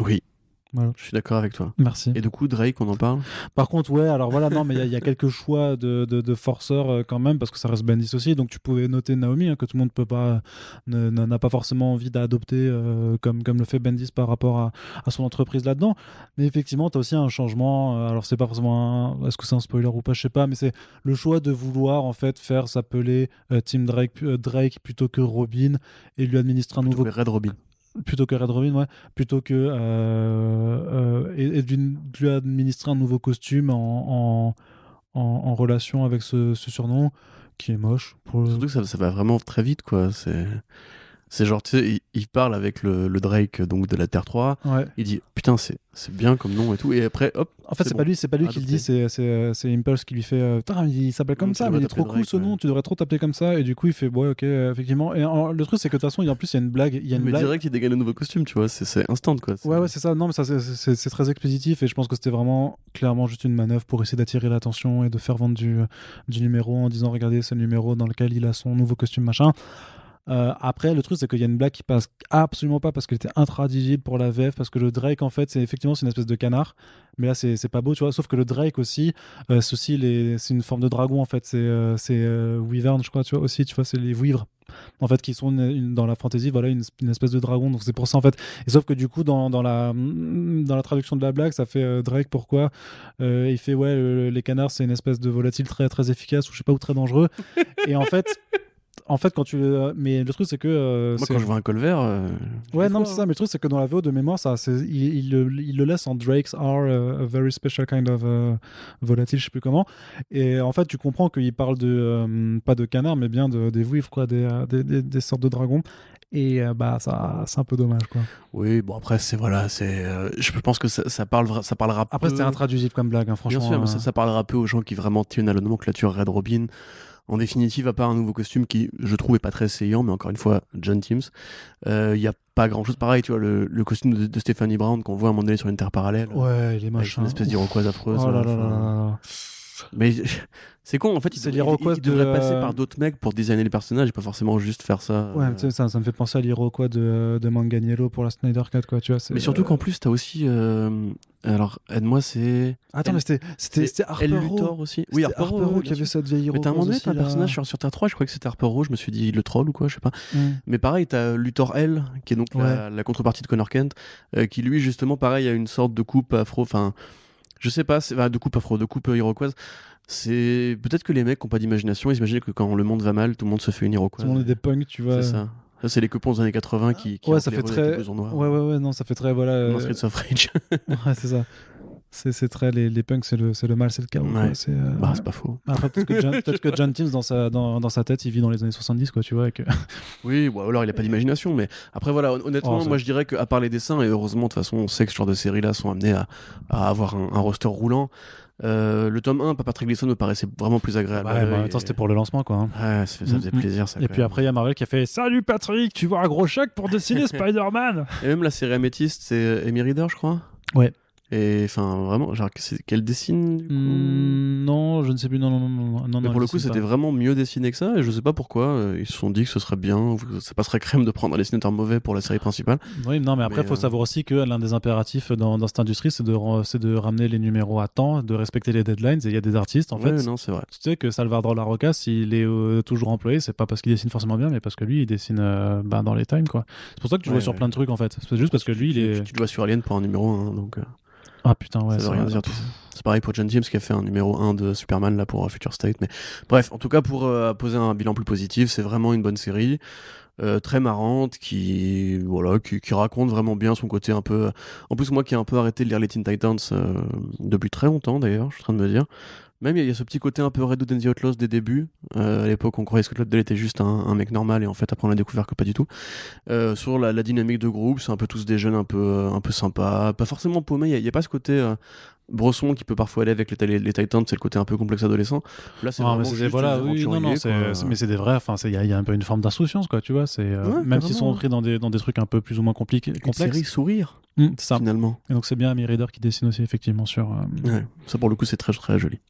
Oui, voilà. Je suis d'accord avec toi. Merci. Et du coup, Drake, on en parle? Par contre, ouais, alors voilà, non, mais il y a quelques choix de forceurs quand même, parce que ça reste Bendis aussi, donc tu pouvais noter Naomi, hein, que tout le monde peut pas, n'a pas forcément envie d'adopter comme le fait Bendis par rapport à son entreprise là-dedans. Mais effectivement, tu as aussi un changement, alors c'est pas forcément est-ce que c'est un spoiler ou pas, je sais pas, mais c'est le choix de vouloir en fait faire s'appeler Team Drake plutôt que Robin et lui administrer un nouveau... Red Robin. Plutôt que Red Robin, ouais. Plutôt que et de lui administrer un nouveau costume en relation avec ce surnom qui est moche. Surtout que ça va vraiment très vite, quoi. C'est genre, tu sais, il parle avec le Drake donc de la Terre 3. Ouais. Il dit putain, c'est bien comme nom et tout. Et après, hop. En fait, c'est pas lui qui le dit, c'est Impulse qui lui fait putain, il s'appelle comme ça, mais il est trop cool ce nom, tu devrais trop t'appeler comme ça. Et du coup, il fait ouais, ok, effectivement. Et le truc, c'est que de toute façon, en plus, il y a une blague. Mais direct qu'il dégaine un nouveau costume, tu vois, c'est instant, quoi. Ouais, c'est ça. Non, mais ça, c'est très expéditif. Et je pense que c'était vraiment clairement juste une manœuvre pour essayer d'attirer l'attention et de faire vendre du numéro en disant regardez, c'est le numéro dans lequel il a son nouveau costume, machin. Après, le truc, c'est qu'il y a une blague qui passe absolument pas parce qu'elle était intraduisible pour la VF, parce que le Drake, en fait, c'est une espèce de canard, mais là, c'est pas beau, tu vois. Sauf que le Drake aussi, c'est une forme de dragon, en fait. C'est Wyvern, je crois, tu vois, aussi, tu vois, c'est les vouivres, en fait, qui sont dans la fantasy, voilà, une espèce de dragon. Donc, c'est pour ça, en fait. Et sauf que du coup, dans la traduction de la blague, ça fait Drake, pourquoi il fait, ouais, les canards, c'est une espèce de volatile très, très efficace, ou je sais pas, ou très dangereux. Et en fait. Quand mais le truc, c'est que. Moi, quand je vois un col vert. Ouais, non, c'est ça. Mais le truc, c'est que dans la VO de mémoire, il le laisse en Drakes are a very special kind of volatile, je sais plus comment. Et en fait, tu comprends qu'il parle pas de canard, mais bien des vouivres, quoi, des sortes de dragons. Et ça, c'est un peu dommage, quoi. Oui, bon, après, je pense que ça parlera après, c'était intraduisible comme blague, hein, franchement. Bien sûr, mais ça parlera peu aux gens qui vraiment tiennent à la nomenclature Red Robin. En définitive, à part un nouveau costume qui, je trouve, est pas très saillant, mais encore une fois, John Teams, il y a pas grand chose pareil, tu vois, le costume de Stephanie Brown qu'on voit à un moment donné sur une terre parallèle. Ouais, il est moche. Une espèce d'Iroquoise affreuse. Oh là là là. Mais c'est con, en fait, il devrait passer par d'autres mecs pour designer les personnages et pas forcément juste faire ça. Ouais, ça me fait penser à l'Iroquois de Manganiello pour la Snyder Cut, quoi, tu vois. Mais surtout qu'en plus, t'as aussi. Alors, aide-moi, c'est. Attends, mais c'était Harper Luthor aussi. Oui, Harper Row qui avait cette vieille Iroquoise. Mais t'as un moment donné, t'as un personnage sur Terre 3, je crois que c'était Harper Row, je me suis dit le troll ou quoi, je sais pas. Mais pareil, t'as Luthor L, qui est donc la contrepartie de Connor Kent, qui lui, justement, pareil, a une sorte de coupe afro, enfin. Je sais pas, de coupe afro, de coupe iroquoise. C'est peut-être que les mecs n'ont pas d'imagination, ils s'imaginent que quand le monde va mal, tout le monde se fait une iroquoise. Tout le monde est des punks, tu vois. C'est ça. Ça, c'est les coupons des années 80 qui ouais, ça fait très. Ouais, non, ça fait très. Voilà. Dans Streets of Rage. Ouais, c'est ça. C'est très. Les punks, c'est le mal, c'est le chaos. Ouais. C'est pas faux. Après, peut-être que John Teams, dans sa tête, il vit dans les années 70, quoi, tu vois. Oui, ou alors il a pas d'imagination, mais après, voilà, honnêtement, moi je dirais qu'à part les dessins, et heureusement, de toute façon, on sait que ce genre de séries-là sont amenées à avoir un roster roulant. Le tome 1, Patrick Gleason me paraissait vraiment plus agréable. Ouais, en même temps, c'était pour le lancement, quoi. Ouais, ça faisait plaisir, ça. Et puis après, il y a Marvel qui a fait « Salut Patrick, tu vois un gros chèque pour dessiner Spider-Man !» Et même la série Amethyst, c'est Amy Reader, je crois. Ouais. Et enfin, vraiment, genre, qu'elle dessine du coup non, je ne sais plus. Non. Mais pour le coup, c'était vraiment mieux dessiné que ça. Et je sais pas pourquoi. Ils se sont dit que ce serait bien, ça passerait crème de prendre un dessinateur mauvais pour la série principale. Oui, non, mais après, il faut savoir aussi que l'un des impératifs dans cette industrie, c'est de ramener les numéros à temps, de respecter les deadlines. Et il y a des artistes, en fait. Non, c'est vrai. Tu sais que Salvador Larroca, s'il est toujours employé, c'est pas parce qu'il dessine forcément bien, mais parce que lui, il dessine dans les times, quoi. C'est pour ça que tu vois sur plein de trucs, en fait. C'est juste parce que lui, il est. Tu le vois sur Alien pour un numéro 1, donc. Ah putain, ouais. Ça veut rien dire tout ça. C'est pareil pour John James qui a fait un numéro 1 de Superman là pour Future State. Mais bref, en tout cas, pour poser un bilan plus positif, c'est vraiment une bonne série. Très marrante, qui raconte vraiment bien son côté un peu. En plus, moi qui ai un peu arrêté de lire les Teen Titans depuis très longtemps d'ailleurs, je suis en train de me dire. Même il y a ce petit côté un peu Red Hood and the Outlaws des débuts. À l'époque, on croyait que Scott Lobdell était juste un mec normal, et en fait, après, on a découvert que pas du tout. Sur la dynamique de groupe, c'est un peu tous des jeunes un peu sympas, pas forcément paumés. Il y a pas ce côté Bresson qui peut parfois aller avec les Titans, c'est le côté un peu complexe adolescent. Là, c'est vraiment juste mais c'est des vrais. Enfin, il y a un peu une forme d'insouciance, quoi. Tu vois, même s'ils sont pris dans des trucs un peu plus ou moins complexes. Une série sourire. C'est ça. Finalement. Et donc c'est bien Amy Reader qui dessine aussi effectivement sur. Ouais, ça pour le coup c'est très très joli.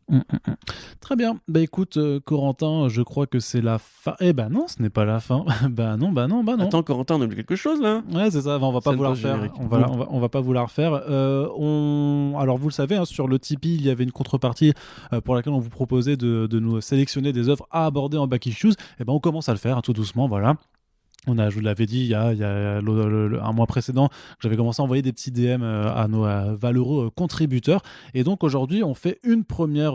Très bien. Bah écoute Corentin, je crois que c'est la fin. Eh ben non, ce n'est pas la fin. bah non. Attends Corentin, on oublie quelque chose là. Ouais c'est ça. On va pas vous la refaire. On va pas vous la refaire. Alors vous le savez, hein, sur le Tipeee il y avait une contrepartie pour laquelle on vous proposait de nous sélectionner des œuvres à aborder en Back Issues. Et ben on commence à le faire hein, tout doucement. Voilà. Je vous l'avais dit il y a un mois précédent, j'avais commencé à envoyer des petits DM à nos valeureux contributeurs. Et donc aujourd'hui, on fait une première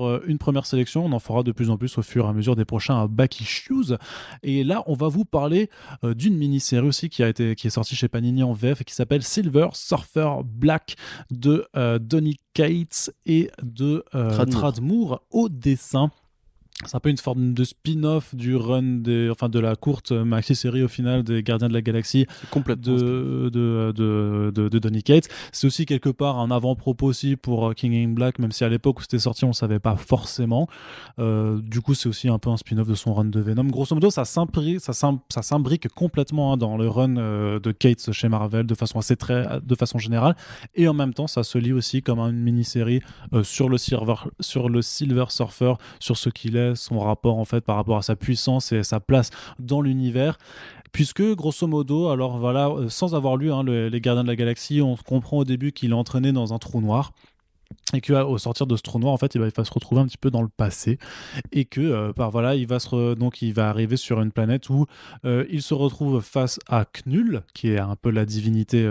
sélection. On en fera de plus en plus au fur et à mesure des prochains Back Issues. Et là, on va vous parler d'une mini-série aussi qui est sortie chez Panini en VF et qui s'appelle Silver Surfer Black de Donny Cates et de Tradmoor au dessin. C'est un peu une forme de spin-off du run de la courte maxi-série au final des Gardiens de la Galaxie de Donny Cates. C'est aussi quelque part un avant-propos aussi pour King in Black, même si à l'époque où c'était sorti on savait pas forcément. Du coup c'est aussi un peu un spin-off de son run de Venom. Grosso modo ça s'imbrique complètement dans le run de Cates chez Marvel de façon générale, et en même temps ça se lit aussi comme une mini-série sur le Silver Surfer, sur ce qu'il est, son rapport en fait par rapport à sa puissance et sa place dans l'univers, puisque grosso modo, alors voilà, sans avoir lu les Gardiens de la Galaxie, on comprend au début qu'il est entraîné dans un trou noir et qu'au sortir de ce trou noir en fait il va se retrouver un petit peu dans le passé, et que il va arriver sur une planète où il se retrouve face à Knull, qui est un peu la divinité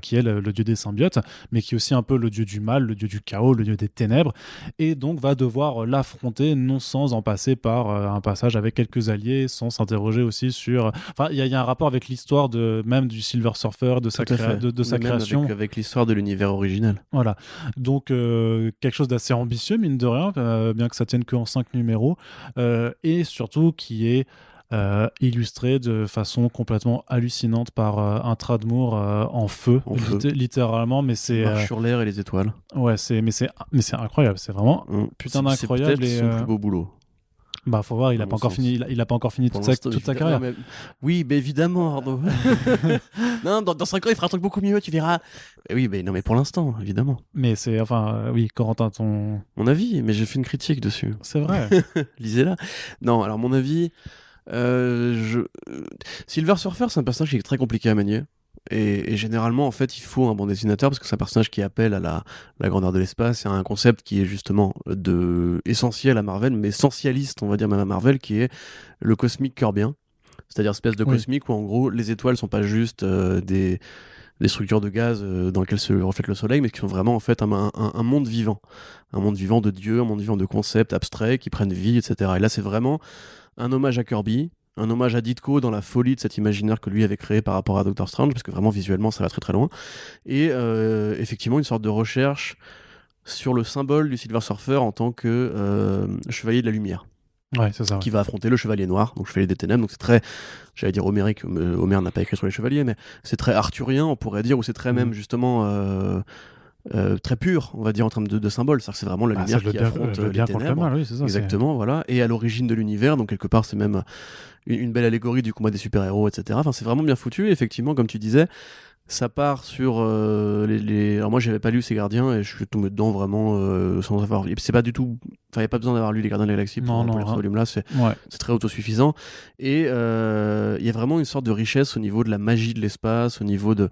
qui est le dieu des symbiotes, mais qui est aussi un peu le dieu du mal, le dieu du chaos, le dieu des ténèbres, et donc va devoir l'affronter, non sans en passer par un passage avec quelques alliés, sans s'interroger aussi sur il y a un rapport avec l'histoire même du Silver Surfer, de sa création, avec l'histoire de l'univers original. Voilà, donc quelque chose d'assez ambitieux mine de rien, bien que ça tienne qu'en 5 numéros, et surtout qui est illustré de façon complètement hallucinante par un Tradmoor en feu. Littéralement, mais c'est sur l'air et les étoiles. Ouais, mais c'est incroyable, c'est vraiment putain d'incroyable. C'est peut-être son plus beau boulot. Bah faut voir, il a pas encore fini toute sa carrière. Mais... Oui, mais évidemment, Arnaud. Non, dans 5 ans, il fera un truc beaucoup mieux, tu verras. Oui, mais non, mais pour l'instant, évidemment. Mais c'est oui, Corentin, mon avis, mais j'ai fait une critique dessus. C'est vrai. Lisez-la. Non, alors mon avis, Silver Surfer, c'est un personnage qui est très compliqué à manier. Et généralement, en fait, il faut un bon dessinateur parce que c'est un personnage qui appelle à la grandeur de l'espace et à un concept qui est justement essentiel à Marvel, mais essentialiste, on va dire même à Marvel, qui est le cosmique kirbien. C'est-à-dire espèce de cosmique où, en gros, les étoiles sont pas juste des structures de gaz dans lesquelles se reflète le soleil, mais qui sont vraiment, en fait, un monde vivant. Un monde vivant de dieux, un monde vivant de concepts abstraits qui prennent vie, etc. Et là, c'est vraiment un hommage à Kirby, un hommage à Ditko dans la folie de cet imaginaire que lui avait créé par rapport à Doctor Strange, parce que vraiment visuellement ça va très très loin, et effectivement une sorte de recherche sur le symbole du Silver Surfer en tant que chevalier de la lumière. Ouais, c'est ça. Qui va affronter le chevalier noir, donc chevalier des ténèbres. Donc c'est très, j'allais dire homérique, Homère n'a pas écrit sur les chevaliers, mais c'est très arthurien, on pourrait dire, ou c'est très même justement très pur, on va dire, en termes de symbole. C'est vraiment la lumière qui affronte les ténèbres. Mal, oui, c'est ça, exactement, voilà. Et à l'origine de l'univers, donc quelque part, c'est même une belle allégorie du combat des super-héros, etc. Enfin, c'est vraiment bien foutu. Et effectivement, comme tu disais, ça part sur Alors moi, j'avais pas lu ces Gardiens et je suis tombé dedans vraiment sans avoir. Et c'est pas du tout. Enfin, il n'y a pas besoin d'avoir lu les Gardiens de la Galaxie pour lire ce volume-là. C'est très autosuffisant. Et il y a vraiment une sorte de richesse au niveau de la magie de l'espace, au niveau de.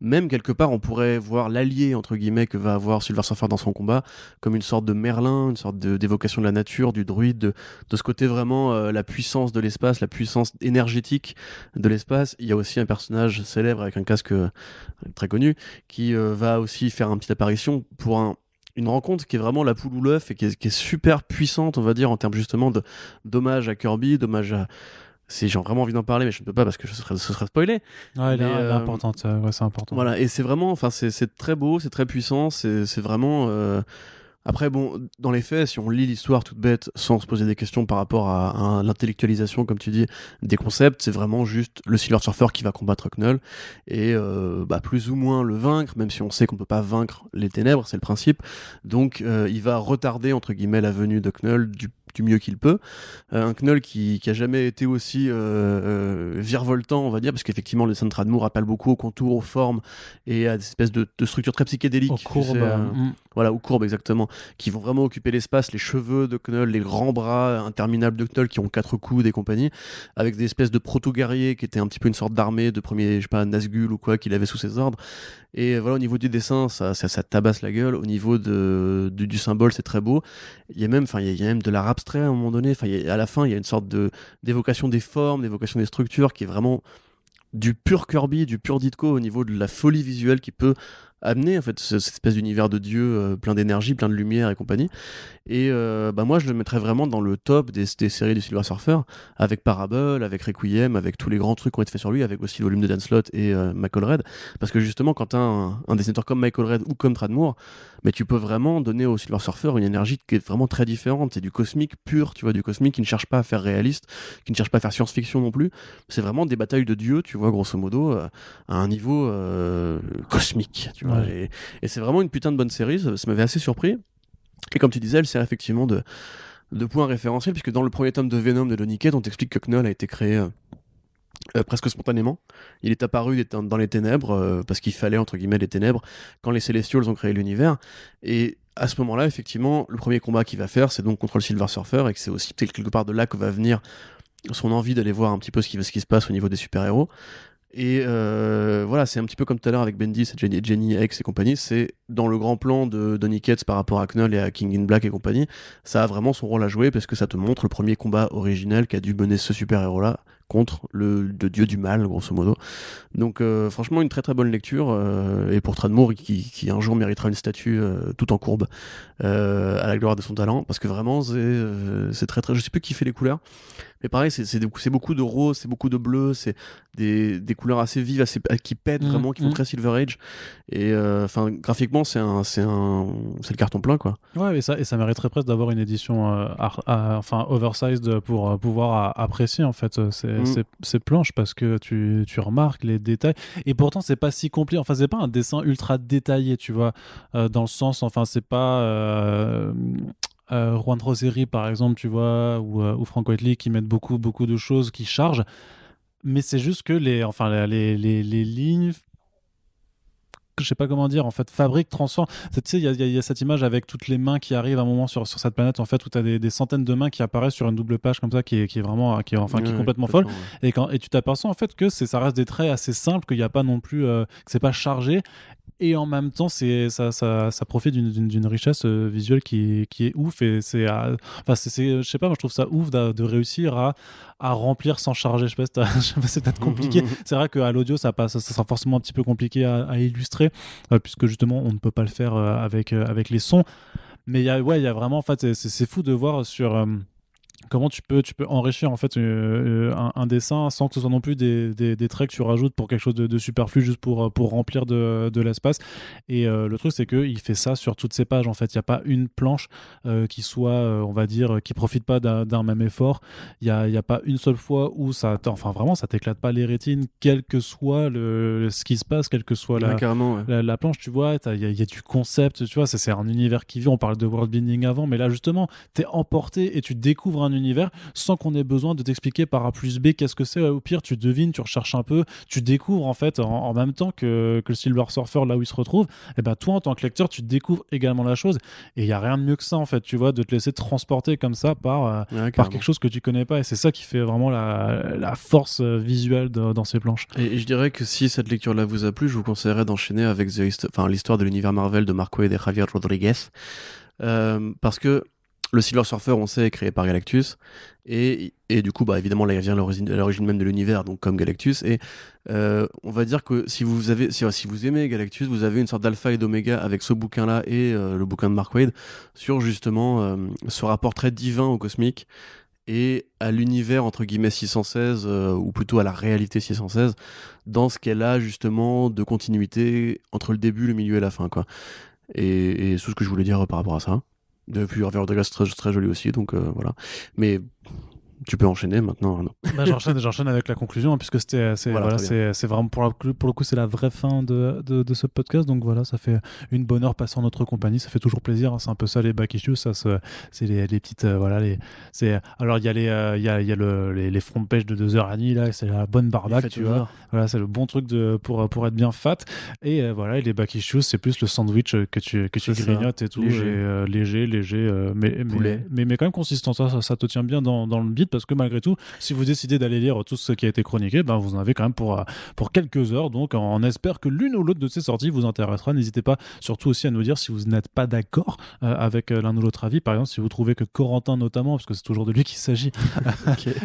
Même quelque part, on pourrait voir l'allié entre guillemets que va avoir Silver Surfer dans son combat comme une sorte de Merlin, une sorte d'évocation de la nature, du druide, de ce côté vraiment la puissance de l'espace, la puissance énergétique de l'espace. Il y a aussi un personnage célèbre avec un casque très connu qui va aussi faire une petite apparition pour une rencontre qui est vraiment la poule ou l'œuf et qui est super puissante, on va dire, en termes justement d'hommage à Kirby, d'hommage à. Si j'ai vraiment envie d'en parler, mais je ne peux pas parce que ce serait spoilé. Ouais, elle est importante. Ouais, c'est important. Voilà, et c'est vraiment, enfin, c'est très beau, c'est très puissant, c'est vraiment. Après, bon, dans les faits, si on lit l'histoire toute bête sans se poser des questions par rapport à l'intellectualisation, comme tu dis, des concepts, c'est vraiment juste le Silver Surfer qui va combattre Knull et plus ou moins le vaincre, même si on sait qu'on peut pas vaincre les ténèbres, c'est le principe. Donc, il va retarder, entre guillemets, la venue de Knull du mieux qu'il peut. Un Knull qui a jamais été aussi virevoltant, on va dire, parce qu'effectivement, le Centre Admour rappelle beaucoup aux contours, aux formes et à des espèces de structures très psychédéliques. Aux courbes. Voilà, aux courbes, exactement, qui vont vraiment occuper l'espace, les cheveux de Knull, les grands bras interminables de Knull qui ont 4 coudes et compagnie, avec des espèces de proto-guerriers qui étaient un petit peu une sorte d'armée de premier, je sais pas, Nazgûl ou quoi, qu'il avait sous ses ordres. Et voilà, au niveau du dessin, ça tabasse la gueule. Au niveau du symbole, c'est très beau. Il y a même de l'art abstrait à un moment donné. Enfin, à la fin, il y a une sorte d'évocation des formes, d'évocation des structures qui est vraiment du pur Kirby, du pur Ditko au niveau de la folie visuelle qui peut amener en fait cette espèce d'univers de Dieu plein d'énergie, plein de lumière et compagnie. Et moi je le mettrais vraiment dans le top des séries du Silver Surfer, avec Parable, avec Requiem, avec tous les grands trucs qui ont été faits sur lui, avec aussi le volume de Dan Slott et Michael Red, parce que justement quand t'as un dessinateur comme Michael Red ou comme Tradd Moore, mais tu peux vraiment donner au Silver Surfer une énergie qui est vraiment très différente. C'est du cosmique pur, tu vois, du cosmique qui ne cherche pas à faire réaliste, qui ne cherche pas à faire science-fiction non plus. C'est vraiment des batailles de dieux, tu vois, grosso modo, à un niveau cosmique, tu vois. Ouais. Et c'est vraiment une putain de bonne série, ça m'avait assez surpris. Et comme tu disais, elle sert effectivement de points référentiels, puisque dans le premier tome de Venom de Donny Cates, on t'explique que Knull a été créé presque spontanément. Il est apparu dans les ténèbres, parce qu'il fallait, entre guillemets, les ténèbres, quand les Celestials ont créé l'univers. Et à ce moment-là, effectivement, le premier combat qu'il va faire, c'est donc contre le Silver Surfer, et que c'est aussi quelque part de là que va venir son envie d'aller voir un petit peu ce qui se passe au niveau des super-héros. Et voilà, c'est un petit peu comme tout à l'heure avec Bendis et Jenny X et compagnie, c'est dans le grand plan de Donny Cates par rapport à Knull et à King in Black et compagnie, ça a vraiment son rôle à jouer parce que ça te montre le premier combat originel qu'a dû mener ce super-héros-là contre le dieu du mal, grosso modo. Donc franchement, une très très bonne lecture, et pour Tradd Moore qui un jour méritera une statue tout en courbe à la gloire de son talent, parce que vraiment c'est très très... Je sais plus qui fait les couleurs, mais pareil, c'est beaucoup de rose, c'est beaucoup de bleu, c'est des couleurs assez vives, qui pètent vraiment, qui font très Silver Age. Et graphiquement, c'est le carton plein, quoi. Ouais, et ça mériterait presque d'avoir une édition oversized pour pouvoir apprécier en fait ces planches, parce que tu remarques les détails. Et pourtant, c'est pas si compliqué. Enfin, c'est pas un dessin ultra détaillé, tu vois, dans le sens, enfin, c'est pas. Juan Roseri par exemple, tu vois, ou Frank Whiteley qui mettent beaucoup de choses, qui chargent, mais c'est juste que les lignes, je sais pas comment dire, en fait, fabrique, transforme. Tu sais, il y a cette image avec toutes les mains qui arrivent à un moment sur cette planète, en fait, où tu as des centaines de mains qui apparaissent sur une double page comme ça, qui est vraiment, qui est complètement folle. Ouais. Et tu t'aperçois en fait que ça reste des traits assez simples, qu'il n'y a pas non plus, que c'est pas chargé. Et en même temps, ça profite d'une richesse visuelle qui est ouf. Et je sais pas, moi je trouve ça ouf de réussir à remplir sans charger. Je sais pas si c'est peut-être compliqué. C'est vrai qu'à l'audio, ça sera forcément un petit peu compliqué à illustrer, puisque justement, on ne peut pas le faire avec les sons. Mais il y a vraiment, en fait, c'est fou de voir sur comment tu peux enrichir en fait un dessin sans que ce soit non plus des traits que tu rajoutes pour quelque chose de superflu juste pour remplir de l'espace. Et le truc c'est que il fait ça sur toutes ses pages en fait. Il n'y a pas une planche qui soit on va dire qui profite pas d'un même effort. Il y a pas une seule fois où vraiment ça t'éclate pas les rétines quel que soit ce qui se passe, quelle que soit la planche, tu vois. Il y a du concept, tu vois, c'est un univers qui vit. On parle de world building avant, mais là justement t'es emporté et tu découvres un univers sans qu'on ait besoin de t'expliquer par A plus B qu'est-ce que c'est. Au pire tu devines, tu recherches un peu, tu découvres en fait en même temps que le Silver Surfer là où il se retrouve. Et ben toi en tant que lecteur tu découvres également la chose, et il y a rien de mieux que ça en fait, tu vois, de te laisser transporter comme ça par quelque chose que tu connais pas. Et c'est ça qui fait vraiment la force visuelle dans ces planches. Et je dirais que si cette lecture là vous a plu, je vous conseillerais d'enchaîner avec l'histoire de l'univers Marvel de Mark Waid et Javier Rodriguez, parce que le Silver Surfer, on sait, est créé par Galactus, et du coup, bah, évidemment, là, il vient l'origine même de l'univers, donc comme Galactus, et on va dire que si vous aimez Galactus, vous avez une sorte d'alpha et d'oméga avec ce bouquin-là et le bouquin de Mark Waid sur justement ce rapport très divin au cosmique et à l'univers entre guillemets 616, ou plutôt à la réalité 616, dans ce qu'elle a justement de continuité entre le début, le milieu et la fin, quoi. Et c'est tout ce que je voulais dire par rapport à ça. Depuis Javier Rodriguez, très, très joli aussi, donc voilà. Mais tu peux enchaîner maintenant, Arnaud. Bah, j'enchaîne avec la conclusion, puisque c'est vraiment pour le coup c'est la vraie fin de ce podcast. Donc voilà, ça fait une bonne heure passée en notre compagnie, ça fait toujours plaisir. Hein. C'est un peu ça les back issues, c'est les petites alors il y a les front pages de 2h30 là, c'est la bonne barbaque, tu vois. Voilà, c'est le bon truc pour être bien fat. Et voilà, et les back issues c'est plus le sandwich que tu grignotes et tout, léger, mais quand même consistant. Ça te tient bien dans le beat, parce que malgré tout, si vous décidez d'aller lire tout ce qui a été chroniqué, ben vous en avez quand même pour quelques heures. Donc on espère que l'une ou l'autre de ces sorties vous intéressera. N'hésitez pas surtout aussi à nous dire si vous n'êtes pas d'accord avec l'un ou l'autre avis. Par exemple, si vous trouvez que Corentin notamment, parce que c'est toujours de lui qu'il s'agit,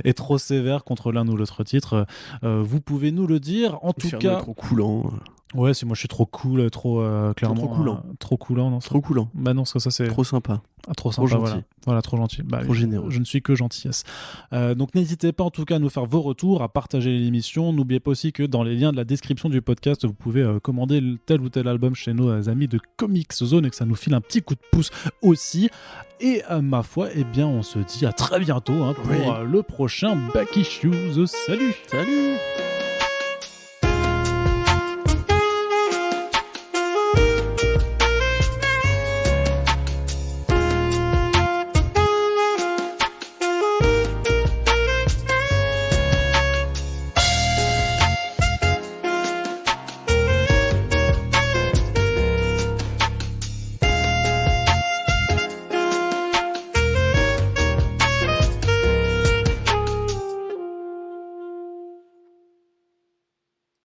est trop sévère contre l'un ou l'autre titre, vous pouvez nous le dire. En tout cas, trop coulant. Ouais, si moi je suis trop cool, clairement. Trop coulant. Trop coulant, non. Trop coulant. Bah non, ça c'est. Trop sympa. Trop sympa, trop gentil. Voilà, trop gentil. Bah, trop généreux. Je ne suis que gentillesse. Donc n'hésitez pas en tout cas à nous faire vos retours, à partager l'émission. N'oubliez pas aussi que dans les liens de la description du podcast, vous pouvez commander tel ou tel album chez nos amis de Comics Zone, et que ça nous file un petit coup de pouce aussi. Et ma foi, eh bien, on se dit à très bientôt pour le prochain Back Issues. Salut.